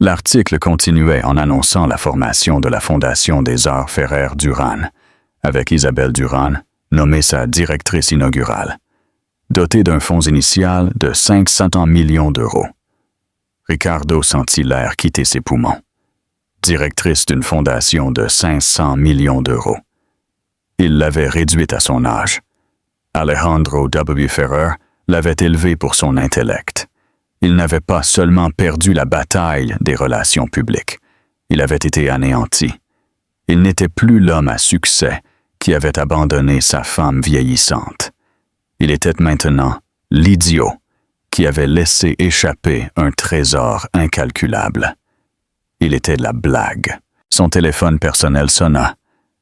L'article continuait en annonçant la formation de la Fondation des Arts Ferrer-Duran, avec Isabelle Duran, nommée sa directrice inaugurale, dotée d'un fonds initial de 500 millions d'euros. Ricardo sentit l'air quitter ses poumons. Directrice d'une fondation de 500 millions d'euros. Il l'avait réduite à son âge. Alejandro W. Ferrer l'avait élevée pour son intellect. Il n'avait pas seulement perdu la bataille des relations publiques. Il avait été anéanti. Il n'était plus l'homme à succès qui avait abandonné sa femme vieillissante. Il était maintenant l'idiot qui avait laissé échapper un trésor incalculable. Il était la blague. Son téléphone personnel sonna.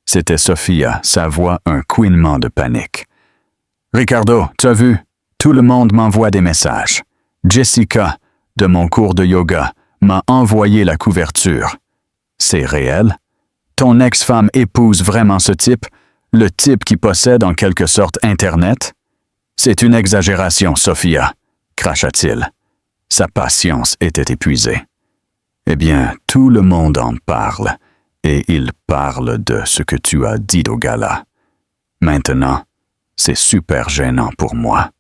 C'était Sophia, sa voix un couinement de panique. « Ricardo, tu as vu? Tout le monde m'envoie des messages. Jessica, de mon cours de yoga, m'a envoyé la couverture. C'est réel? Ton ex-femme épouse vraiment ce type? Le type qui possède en quelque sorte Internet? C'est une exagération, Sophia, cracha-t-il. Sa patience était épuisée. Eh bien, tout le monde en parle, et il parle de ce que tu as dit au gala. Maintenant, C'est super gênant pour moi.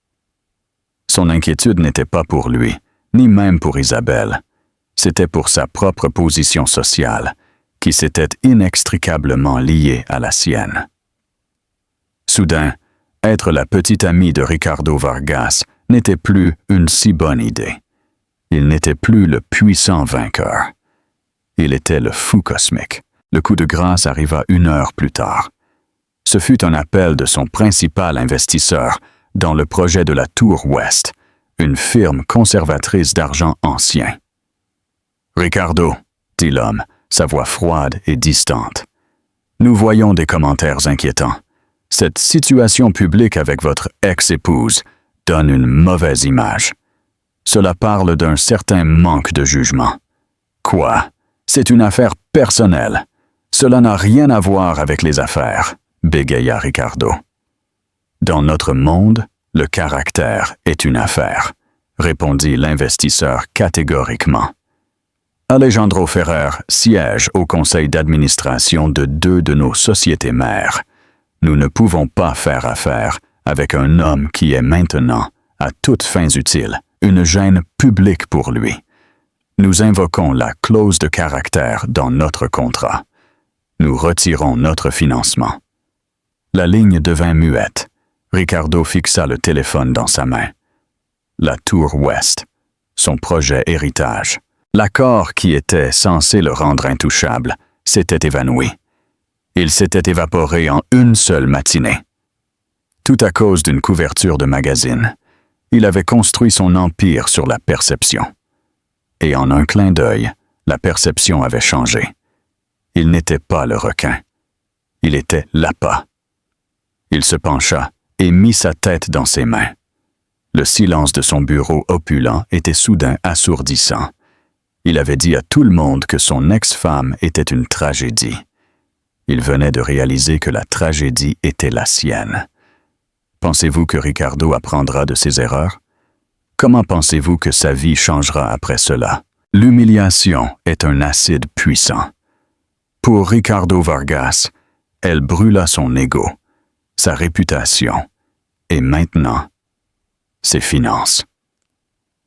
Son inquiétude n'était pas pour lui, ni même pour Isabelle. C'était pour sa propre position sociale, qui s'était inextricablement liée à la sienne. Soudain, être la petite amie de Ricardo Vargas n'était plus une si bonne idée. Il n'était plus le puissant vainqueur. Il était le fou cosmique. Le coup de grâce arriva 1 heure plus tard. Ce fut un appel de son principal investisseur dans le projet de la Tour Ouest, une firme conservatrice d'argent ancien. « Ricardo, » dit l'homme, sa voix froide et distante. « Nous voyons des commentaires inquiétants. Cette situation publique avec votre ex-épouse donne une mauvaise image. Cela parle d'un certain manque de jugement. Quoi? C'est une affaire personnelle. Cela n'a rien à voir avec les affaires, bégaya Ricardo. Dans notre monde, le caractère est une affaire, répondit l'investisseur catégoriquement. Alejandro Ferrer siège au conseil d'administration de 2 de nos sociétés mères. Nous ne pouvons pas faire affaire avec un homme qui est maintenant, à toutes fins utiles, une gêne publique pour lui. Nous invoquons la clause de caractère dans notre contrat. Nous retirons notre financement. La ligne devint muette. Ricardo fixa le téléphone dans sa main. La Tour Ouest, son projet héritage. L'accord qui était censé le rendre intouchable s'était évanoui. Il s'était évaporé en une seule matinée. Tout à cause d'une couverture de magazine. Il avait construit son empire sur la perception. Et en un clin d'œil, la perception avait changé. Il n'était pas le requin. Il était l'appât. Il se pencha et mit sa tête dans ses mains. Le silence de son bureau opulent était soudain assourdissant. Il avait dit à tout le monde que son ex-femme était une tragédie. Il venait de réaliser que la tragédie était la sienne. Pensez-vous que Ricardo apprendra de ses erreurs? Comment pensez-vous que sa vie changera après cela? L'humiliation est un acide puissant. Pour Ricardo Vargas, elle brûla son ego, sa réputation, et maintenant, ses finances.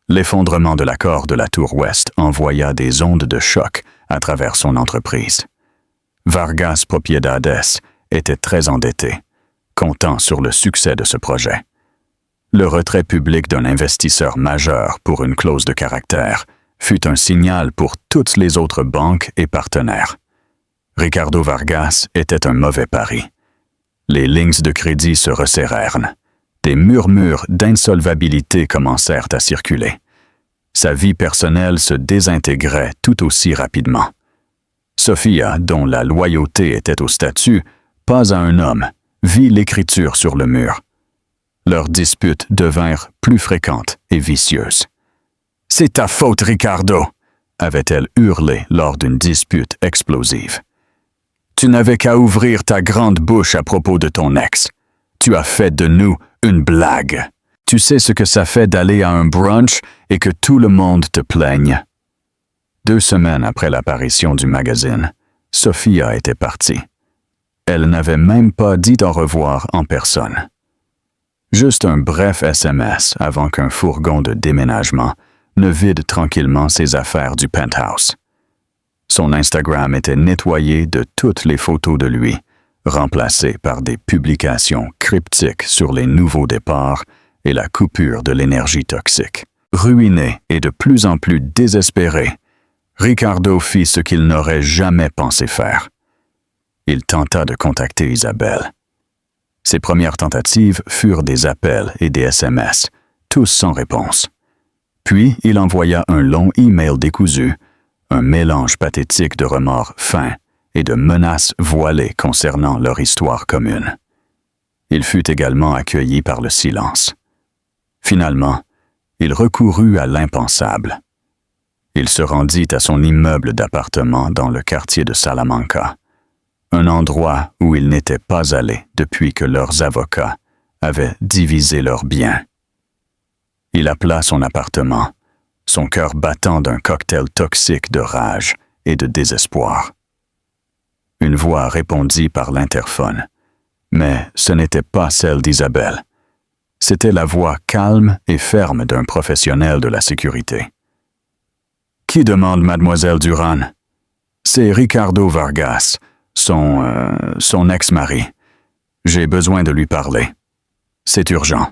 L'effondrement de l'accord de la Tour Ouest envoya des ondes de choc à travers son entreprise. Vargas Propiedades était très endetté, comptant sur le succès de ce projet. Le retrait public d'un investisseur majeur pour une clause de caractère fut un signal pour toutes les autres banques et partenaires. Ricardo Vargas était un mauvais pari. Les lignes de crédit se resserrèrent. Des murmures d'insolvabilité commencèrent à circuler. Sa vie personnelle se désintégrait tout aussi rapidement. Sophia, dont la loyauté était au statut, pas à un homme, vit l'écriture sur le mur. Leurs disputes devinrent plus fréquentes et vicieuses. « C'est ta faute, Ricardo !» avait-elle hurlé lors d'une dispute explosive. « Tu n'avais qu'à ouvrir ta grande bouche à propos de ton ex. Tu as fait de nous une blague. Tu sais ce que ça fait d'aller à un brunch et que tout le monde te plaigne. » 2 semaines après l'apparition du magazine, Sophia était partie. Elle n'avait même pas dit au revoir en personne. Juste un bref SMS avant qu'un fourgon de déménagement ne vide tranquillement ses affaires du penthouse. Son Instagram était nettoyé de toutes les photos de lui, remplacées par des publications cryptiques sur les nouveaux départs et la coupure de l'énergie toxique. Ruiné et de plus en plus désespéré, Ricardo fit ce qu'il n'aurait jamais pensé faire. Il tenta de contacter Isabelle. Ses premières tentatives furent des appels et des SMS, tous sans réponse. Puis il envoya un long email décousu, un mélange pathétique de remords fins et de menaces voilées concernant leur histoire commune. Il fut également accueilli par le silence. Finalement, il recourut à l'impensable. Il se rendit à son immeuble d'appartement dans le quartier de Salamanca, un endroit où il n'était pas allé depuis que leurs avocats avaient divisé leurs biens. Il appela son appartement, son cœur battant d'un cocktail toxique de rage et de désespoir. Une voix répondit par l'interphone, Mais ce n'était pas celle d'Isabelle. C'était la voix calme et ferme d'un professionnel de la sécurité. « Qui demande Mademoiselle Duran? »« C'est Ricardo Vargas, son ex-mari. J'ai besoin de lui parler. C'est urgent. »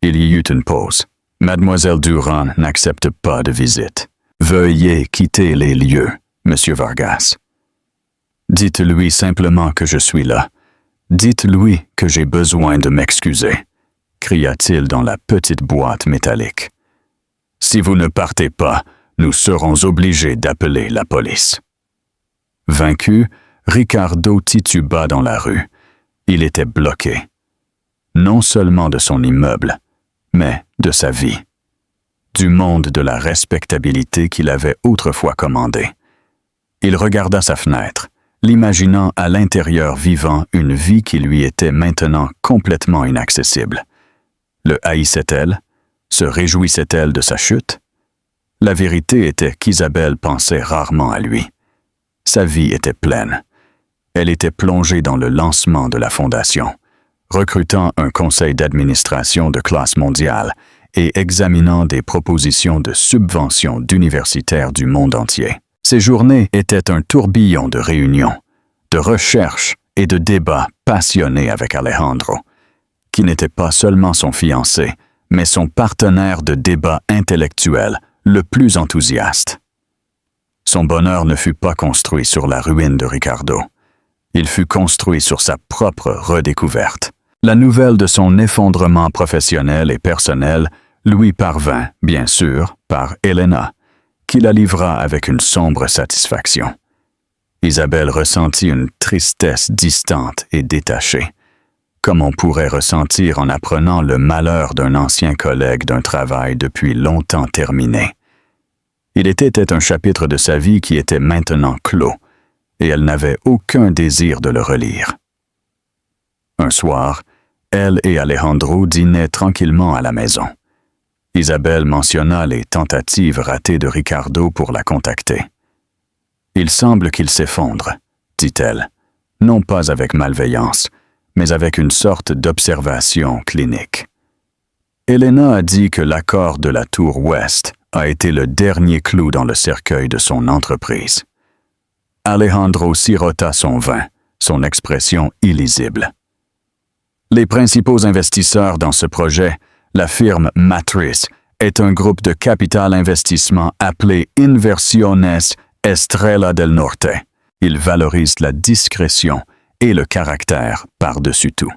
Il y eut une pause. « Mademoiselle Duran n'accepte pas de visite. Veuillez quitter les lieux, Monsieur Vargas. Dites-lui simplement que je suis là. Dites-lui que j'ai besoin de m'excuser, » cria-t-il dans la petite boîte métallique. « Si vous ne partez pas, nous serons obligés d'appeler la police. » Vaincu, Ricardo tituba dans la rue. Il était bloqué. Non seulement de son immeuble, mais de sa vie. Du monde de la respectabilité qu'il avait autrefois commandé. Il regarda sa fenêtre, l'imaginant à l'intérieur vivant une vie qui lui était maintenant complètement inaccessible. Le haïssait-elle? Se réjouissait-elle de sa chute? La vérité était qu'Isabelle pensait rarement à lui. Sa vie était pleine. Elle était plongée dans le lancement de la fondation, recrutant un conseil d'administration de classe mondiale et examinant des propositions de subventions d'universitaires du monde entier. Ses journées étaient un tourbillon de réunions, de recherches et de débats passionnés avec Alejandro, qui n'était pas seulement son fiancé, mais son partenaire de débat intellectuel le plus enthousiaste. Son bonheur ne fut pas construit sur la ruine de Ricardo. Il fut construit sur sa propre redécouverte. La nouvelle de son effondrement professionnel et personnel lui parvint, bien sûr, par Elena, qui la livra avec une sombre satisfaction. Isabelle ressentit une tristesse distante et détachée, comme on pourrait ressentir en apprenant le malheur d'un ancien collègue d'un travail depuis longtemps terminé. Il était un chapitre de sa vie qui était maintenant clos, et elle n'avait aucun désir de le relire. Un soir, elle et Alejandro dînaient tranquillement à la maison. Isabelle mentionna les tentatives ratées de Ricardo pour la contacter. « Il semble qu'il s'effondre, » dit-elle, non pas avec malveillance, mais avec une sorte d'observation clinique. Elena a dit que l'accord de la tour ouest a été le dernier clou dans le cercueil de son entreprise. Alejandro sirota son vin, son expression illisible. Les principaux investisseurs dans ce projet, la firme Matrice, est un groupe de capital investissement appelé Inversiones Estrella del Norte. Il valorise la discrétion et le caractère par-dessus tout.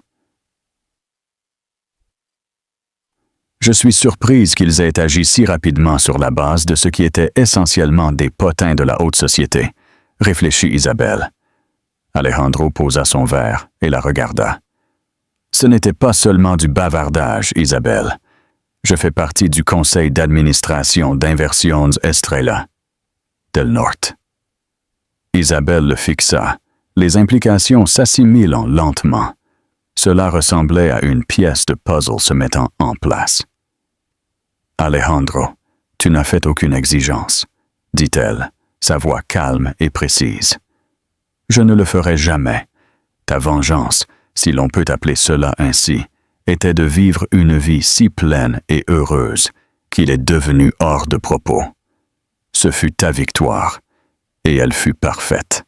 Je suis surprise qu'ils aient agi si rapidement sur la base de ce qui était essentiellement des potins de la haute société, réfléchit Isabelle. Alejandro posa son verre et la regarda. Ce n'était pas seulement du bavardage, Isabelle. Je fais partie du conseil d'administration d'Inversiones Estrella del Norte. Isabelle le fixa. Les implications s'assimilent lentement. Cela ressemblait à une pièce de puzzle se mettant en place. Alejandro, tu n'as fait aucune exigence, dit-elle, sa voix calme et précise. Je ne le ferai jamais. Ta vengeance, si l'on peut appeler cela ainsi, était de vivre une vie si pleine et heureuse qu'il est devenu hors de propos. Ce fut ta victoire, et elle fut parfaite.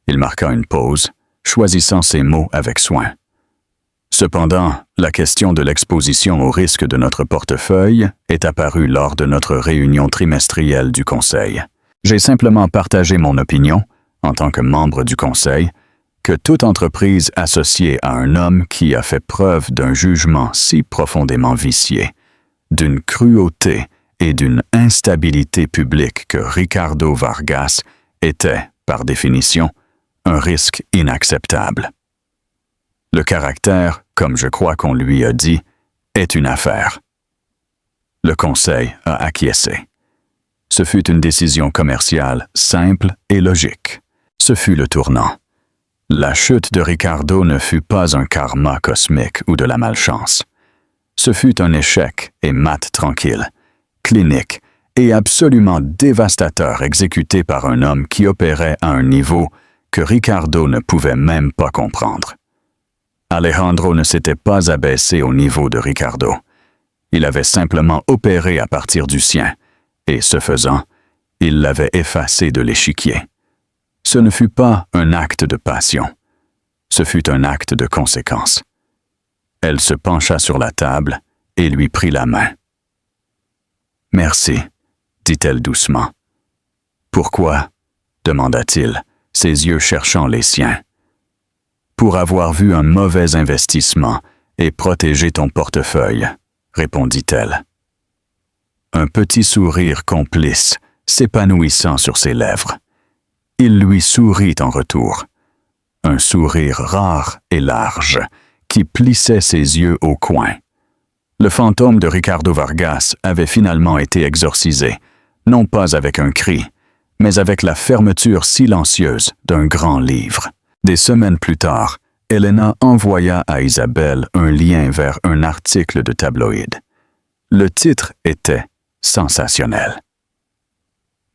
Il marqua une pause, choisissant ses mots avec soin. Cependant, la question de l'exposition au risque de notre portefeuille est apparue lors de notre réunion trimestrielle du Conseil. J'ai simplement partagé mon opinion, en tant que membre du Conseil, que toute entreprise associée à un homme qui a fait preuve d'un jugement si profondément vicié, d'une cruauté et d'une instabilité publique que Ricardo Vargas était, par définition, un risque inacceptable. Le caractère, comme je crois qu'on lui a dit, est une affaire. Le Conseil a acquiescé. Ce fut une décision commerciale simple et logique. Ce fut le tournant. La chute de Ricardo ne fut pas un karma cosmique ou de la malchance. Ce fut un échec et mat tranquille, clinique et absolument dévastateur exécuté par un homme qui opérait à un niveau que Ricardo ne pouvait même pas comprendre. Alejandro ne s'était pas abaissé au niveau de Ricardo. Il avait simplement opéré à partir du sien, et ce faisant, il l'avait effacé de l'échiquier. Ce ne fut pas un acte de passion, ce fut un acte de conséquence. Elle se pencha sur la table et lui prit la main. « Merci, » dit-elle doucement. « Pourquoi ?» demanda-t-il, ses yeux cherchant les siens. « Pour avoir vu un mauvais investissement et protéger ton portefeuille, » répondit-elle. Un petit sourire complice s'épanouissant sur ses lèvres. Il lui sourit en retour. Un sourire rare et large qui plissait ses yeux au coin. Le fantôme de Ricardo Vargas avait finalement été exorcisé, non pas avec un cri, mais avec la fermeture silencieuse d'un grand livre. Des semaines plus tard, Elena envoya à Isabelle un lien vers un article de tabloïd. Le titre était sensationnel.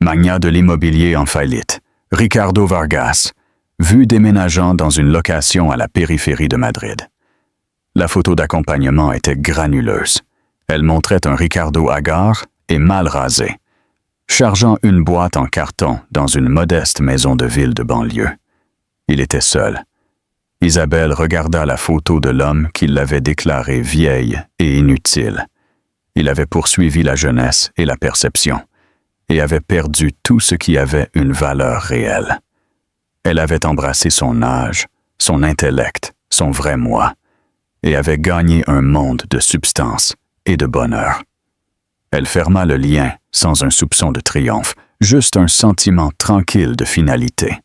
Magnat de l'immobilier en faillite, Ricardo Vargas, vu déménageant dans une location à la périphérie de Madrid. La photo d'accompagnement était granuleuse. Elle montrait un Ricardo hagard et mal rasé, chargeant une boîte en carton dans une modeste maison de ville de banlieue. Il était seul. Isabelle regarda la photo de l'homme qui l'avait déclarée vieille et inutile. Il avait poursuivi la jeunesse et la perception, et avait perdu tout ce qui avait une valeur réelle. Elle avait embrassé son âge, son intellect, son vrai moi, et avait gagné un monde de substance et de bonheur. Elle ferma le lien sans un soupçon de triomphe, juste un sentiment tranquille de finalité.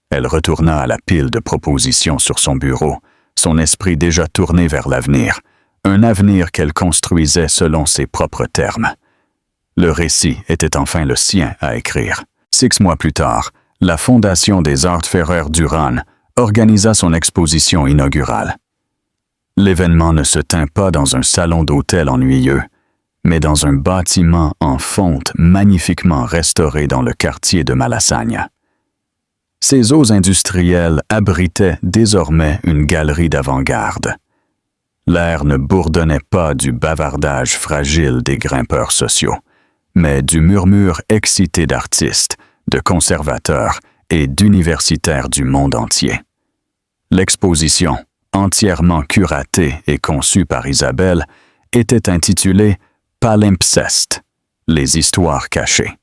Elle retourna à la pile de propositions sur son bureau, son esprit déjà tourné vers l'avenir, un avenir qu'elle construisait selon ses propres termes. Le récit était enfin le sien à écrire. 6 mois plus tard, la Fondation des Arts Ferrer Duran organisa son exposition inaugurale. L'événement ne se tint pas dans un salon d'hôtel ennuyeux, mais dans un bâtiment en fonte magnifiquement restauré dans le quartier de Malasagne. Ces eaux industrielles abritaient désormais une galerie d'avant-garde. L'air ne bourdonnait pas du bavardage fragile des grimpeurs sociaux, mais du murmure excité d'artistes, de conservateurs et d'universitaires du monde entier. L'exposition, entièrement curatée et conçue par Isabelle, était intitulée « Palimpseste, les histoires cachées ».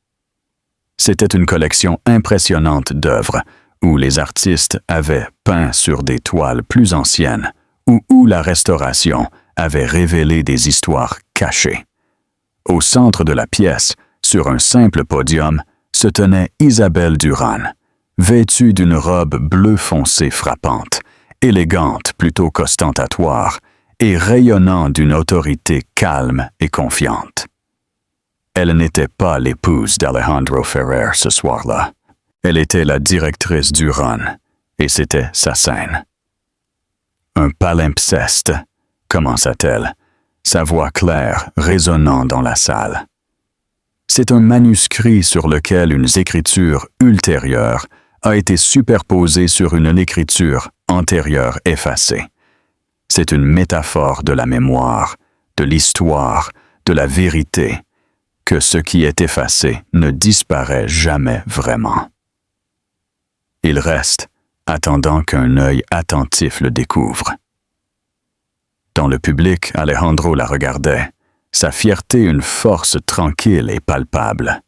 C'était une collection impressionnante d'œuvres où les artistes avaient peint sur des toiles plus anciennes ou où la restauration avait révélé des histoires cachées. Au centre de la pièce, sur un simple podium, se tenait Isabelle Duran, vêtue d'une robe bleu foncé frappante, élégante plutôt qu'ostentatoire, et rayonnant d'une autorité calme et confiante. Elle n'était pas l'épouse d'Alejandro Ferrer ce soir-là. Elle était la directrice Duran, et c'était sa scène. Un palimpseste, commença-t-elle, sa voix claire résonnant dans la salle. C'est un manuscrit sur lequel une écriture ultérieure a été superposée sur une écriture antérieure effacée. C'est une métaphore de la mémoire, de l'histoire, de la vérité, que ce qui est effacé ne disparaît jamais vraiment. Il reste, attendant qu'un œil attentif le découvre. Dans le public, Alejandro la regardait, sa fierté une force tranquille et palpable.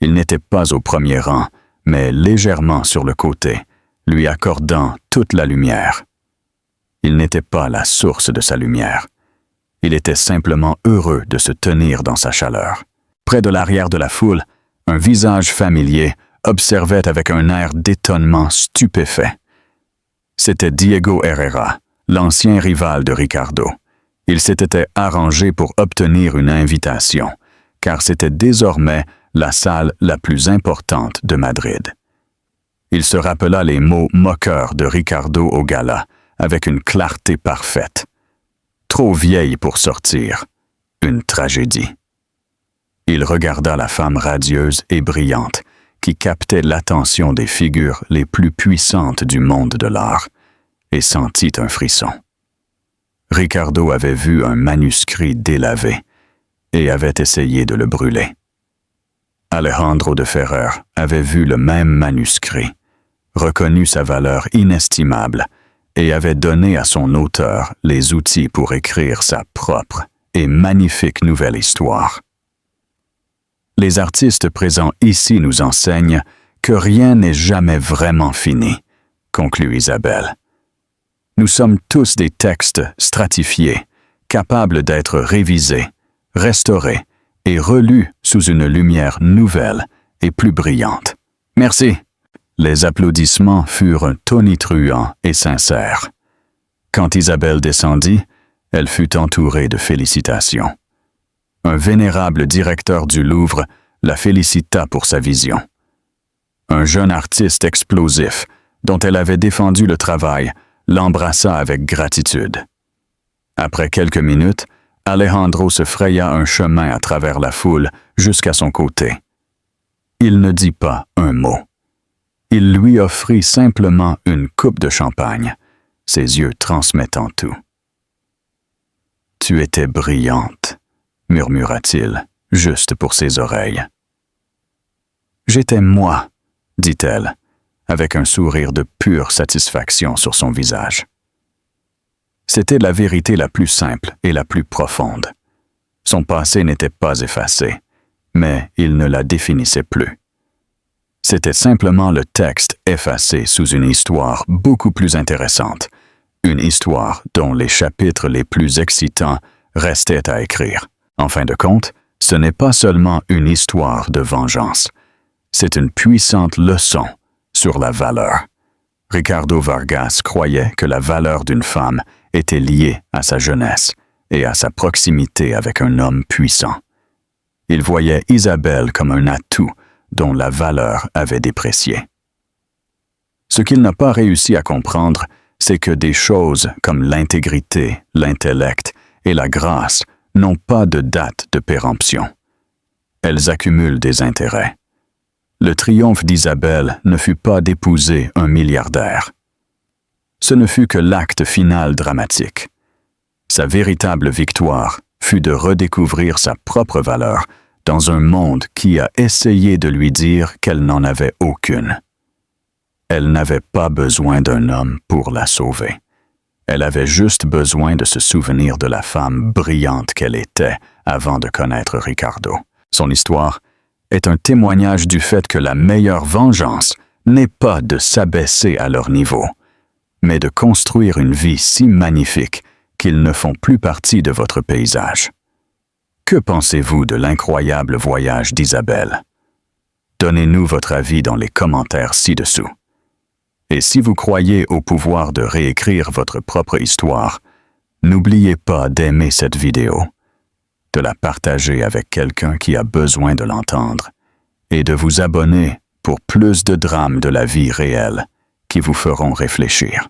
Il n'était pas au premier rang, mais légèrement sur le côté, lui accordant toute la lumière. Il n'était pas la source de sa lumière. Il était simplement heureux de se tenir dans sa chaleur. Près de l'arrière de la foule, un visage familier observait avec un air d'étonnement stupéfait. C'était Diego Herrera, l'ancien rival de Ricardo. Il s'était arrangé pour obtenir une invitation, car c'était désormais la salle la plus importante de Madrid. Il se rappela les mots moqueurs de Ricardo au gala, avec une clarté parfaite. Trop vieille pour sortir, une tragédie. Il regarda la femme radieuse et brillante, qui captait l'attention des figures les plus puissantes du monde de l'art, et sentit un frisson. Ricardo avait vu un manuscrit délavé et avait essayé de le brûler. Alejandro de Ferrer avait vu le même manuscrit, reconnu sa valeur inestimable et avait donné à son auteur les outils pour écrire sa propre et magnifique nouvelle histoire. Les artistes présents ici nous enseignent que rien n'est jamais vraiment fini, conclut Isabelle. Nous sommes tous des textes stratifiés, capables d'être révisés, restaurés et relus sous une lumière nouvelle et plus brillante. Merci. Les applaudissements furent tonitruants et sincères. Quand Isabelle descendit, elle fut entourée de félicitations. Un vénérable directeur du Louvre la félicita pour sa vision. Un jeune artiste explosif, dont elle avait défendu le travail, l'embrassa avec gratitude. Après quelques minutes, Alejandro se fraya un chemin à travers la foule jusqu'à son côté. Il ne dit pas un mot. Il lui offrit simplement une coupe de champagne, ses yeux transmettant tout. « Tu étais brillante », murmura-t-il, juste pour ses oreilles. « J'étais moi », dit-elle, avec un sourire de pure satisfaction sur son visage. C'était la vérité la plus simple et la plus profonde. Son passé n'était pas effacé, mais il ne la définissait plus. C'était simplement le texte effacé sous une histoire beaucoup plus intéressante, une histoire dont les chapitres les plus excitants restaient à écrire. En fin de compte, ce n'est pas seulement une histoire de vengeance, c'est une puissante leçon sur la valeur. Ricardo Vargas croyait que la valeur d'une femme était liée à sa jeunesse et à sa proximité avec un homme puissant. Il voyait Isabelle comme un atout dont la valeur avait déprécié. Ce qu'il n'a pas réussi à comprendre, c'est que des choses comme l'intégrité, l'intellect et la grâce n'ont pas de date de péremption. Elles accumulent des intérêts. Le triomphe d'Isabelle ne fut pas d'épouser un milliardaire. Ce ne fut que l'acte final dramatique. Sa véritable victoire fut de redécouvrir sa propre valeur dans un monde qui a essayé de lui dire qu'elle n'en avait aucune. Elle n'avait pas besoin d'un homme pour la sauver. Elle avait juste besoin de se souvenir de la femme brillante qu'elle était avant de connaître Ricardo. Son histoire est un témoignage du fait que la meilleure vengeance n'est pas de s'abaisser à leur niveau, mais de construire une vie si magnifique qu'ils ne font plus partie de votre paysage. Que pensez-vous de l'incroyable voyage d'Isabelle? Donnez-nous votre avis dans les commentaires ci-dessous. Et si vous croyez au pouvoir de réécrire votre propre histoire, n'oubliez pas d'aimer cette vidéo, de la partager avec quelqu'un qui a besoin de l'entendre, et de vous abonner pour plus de drames de la vie réelle qui vous feront réfléchir.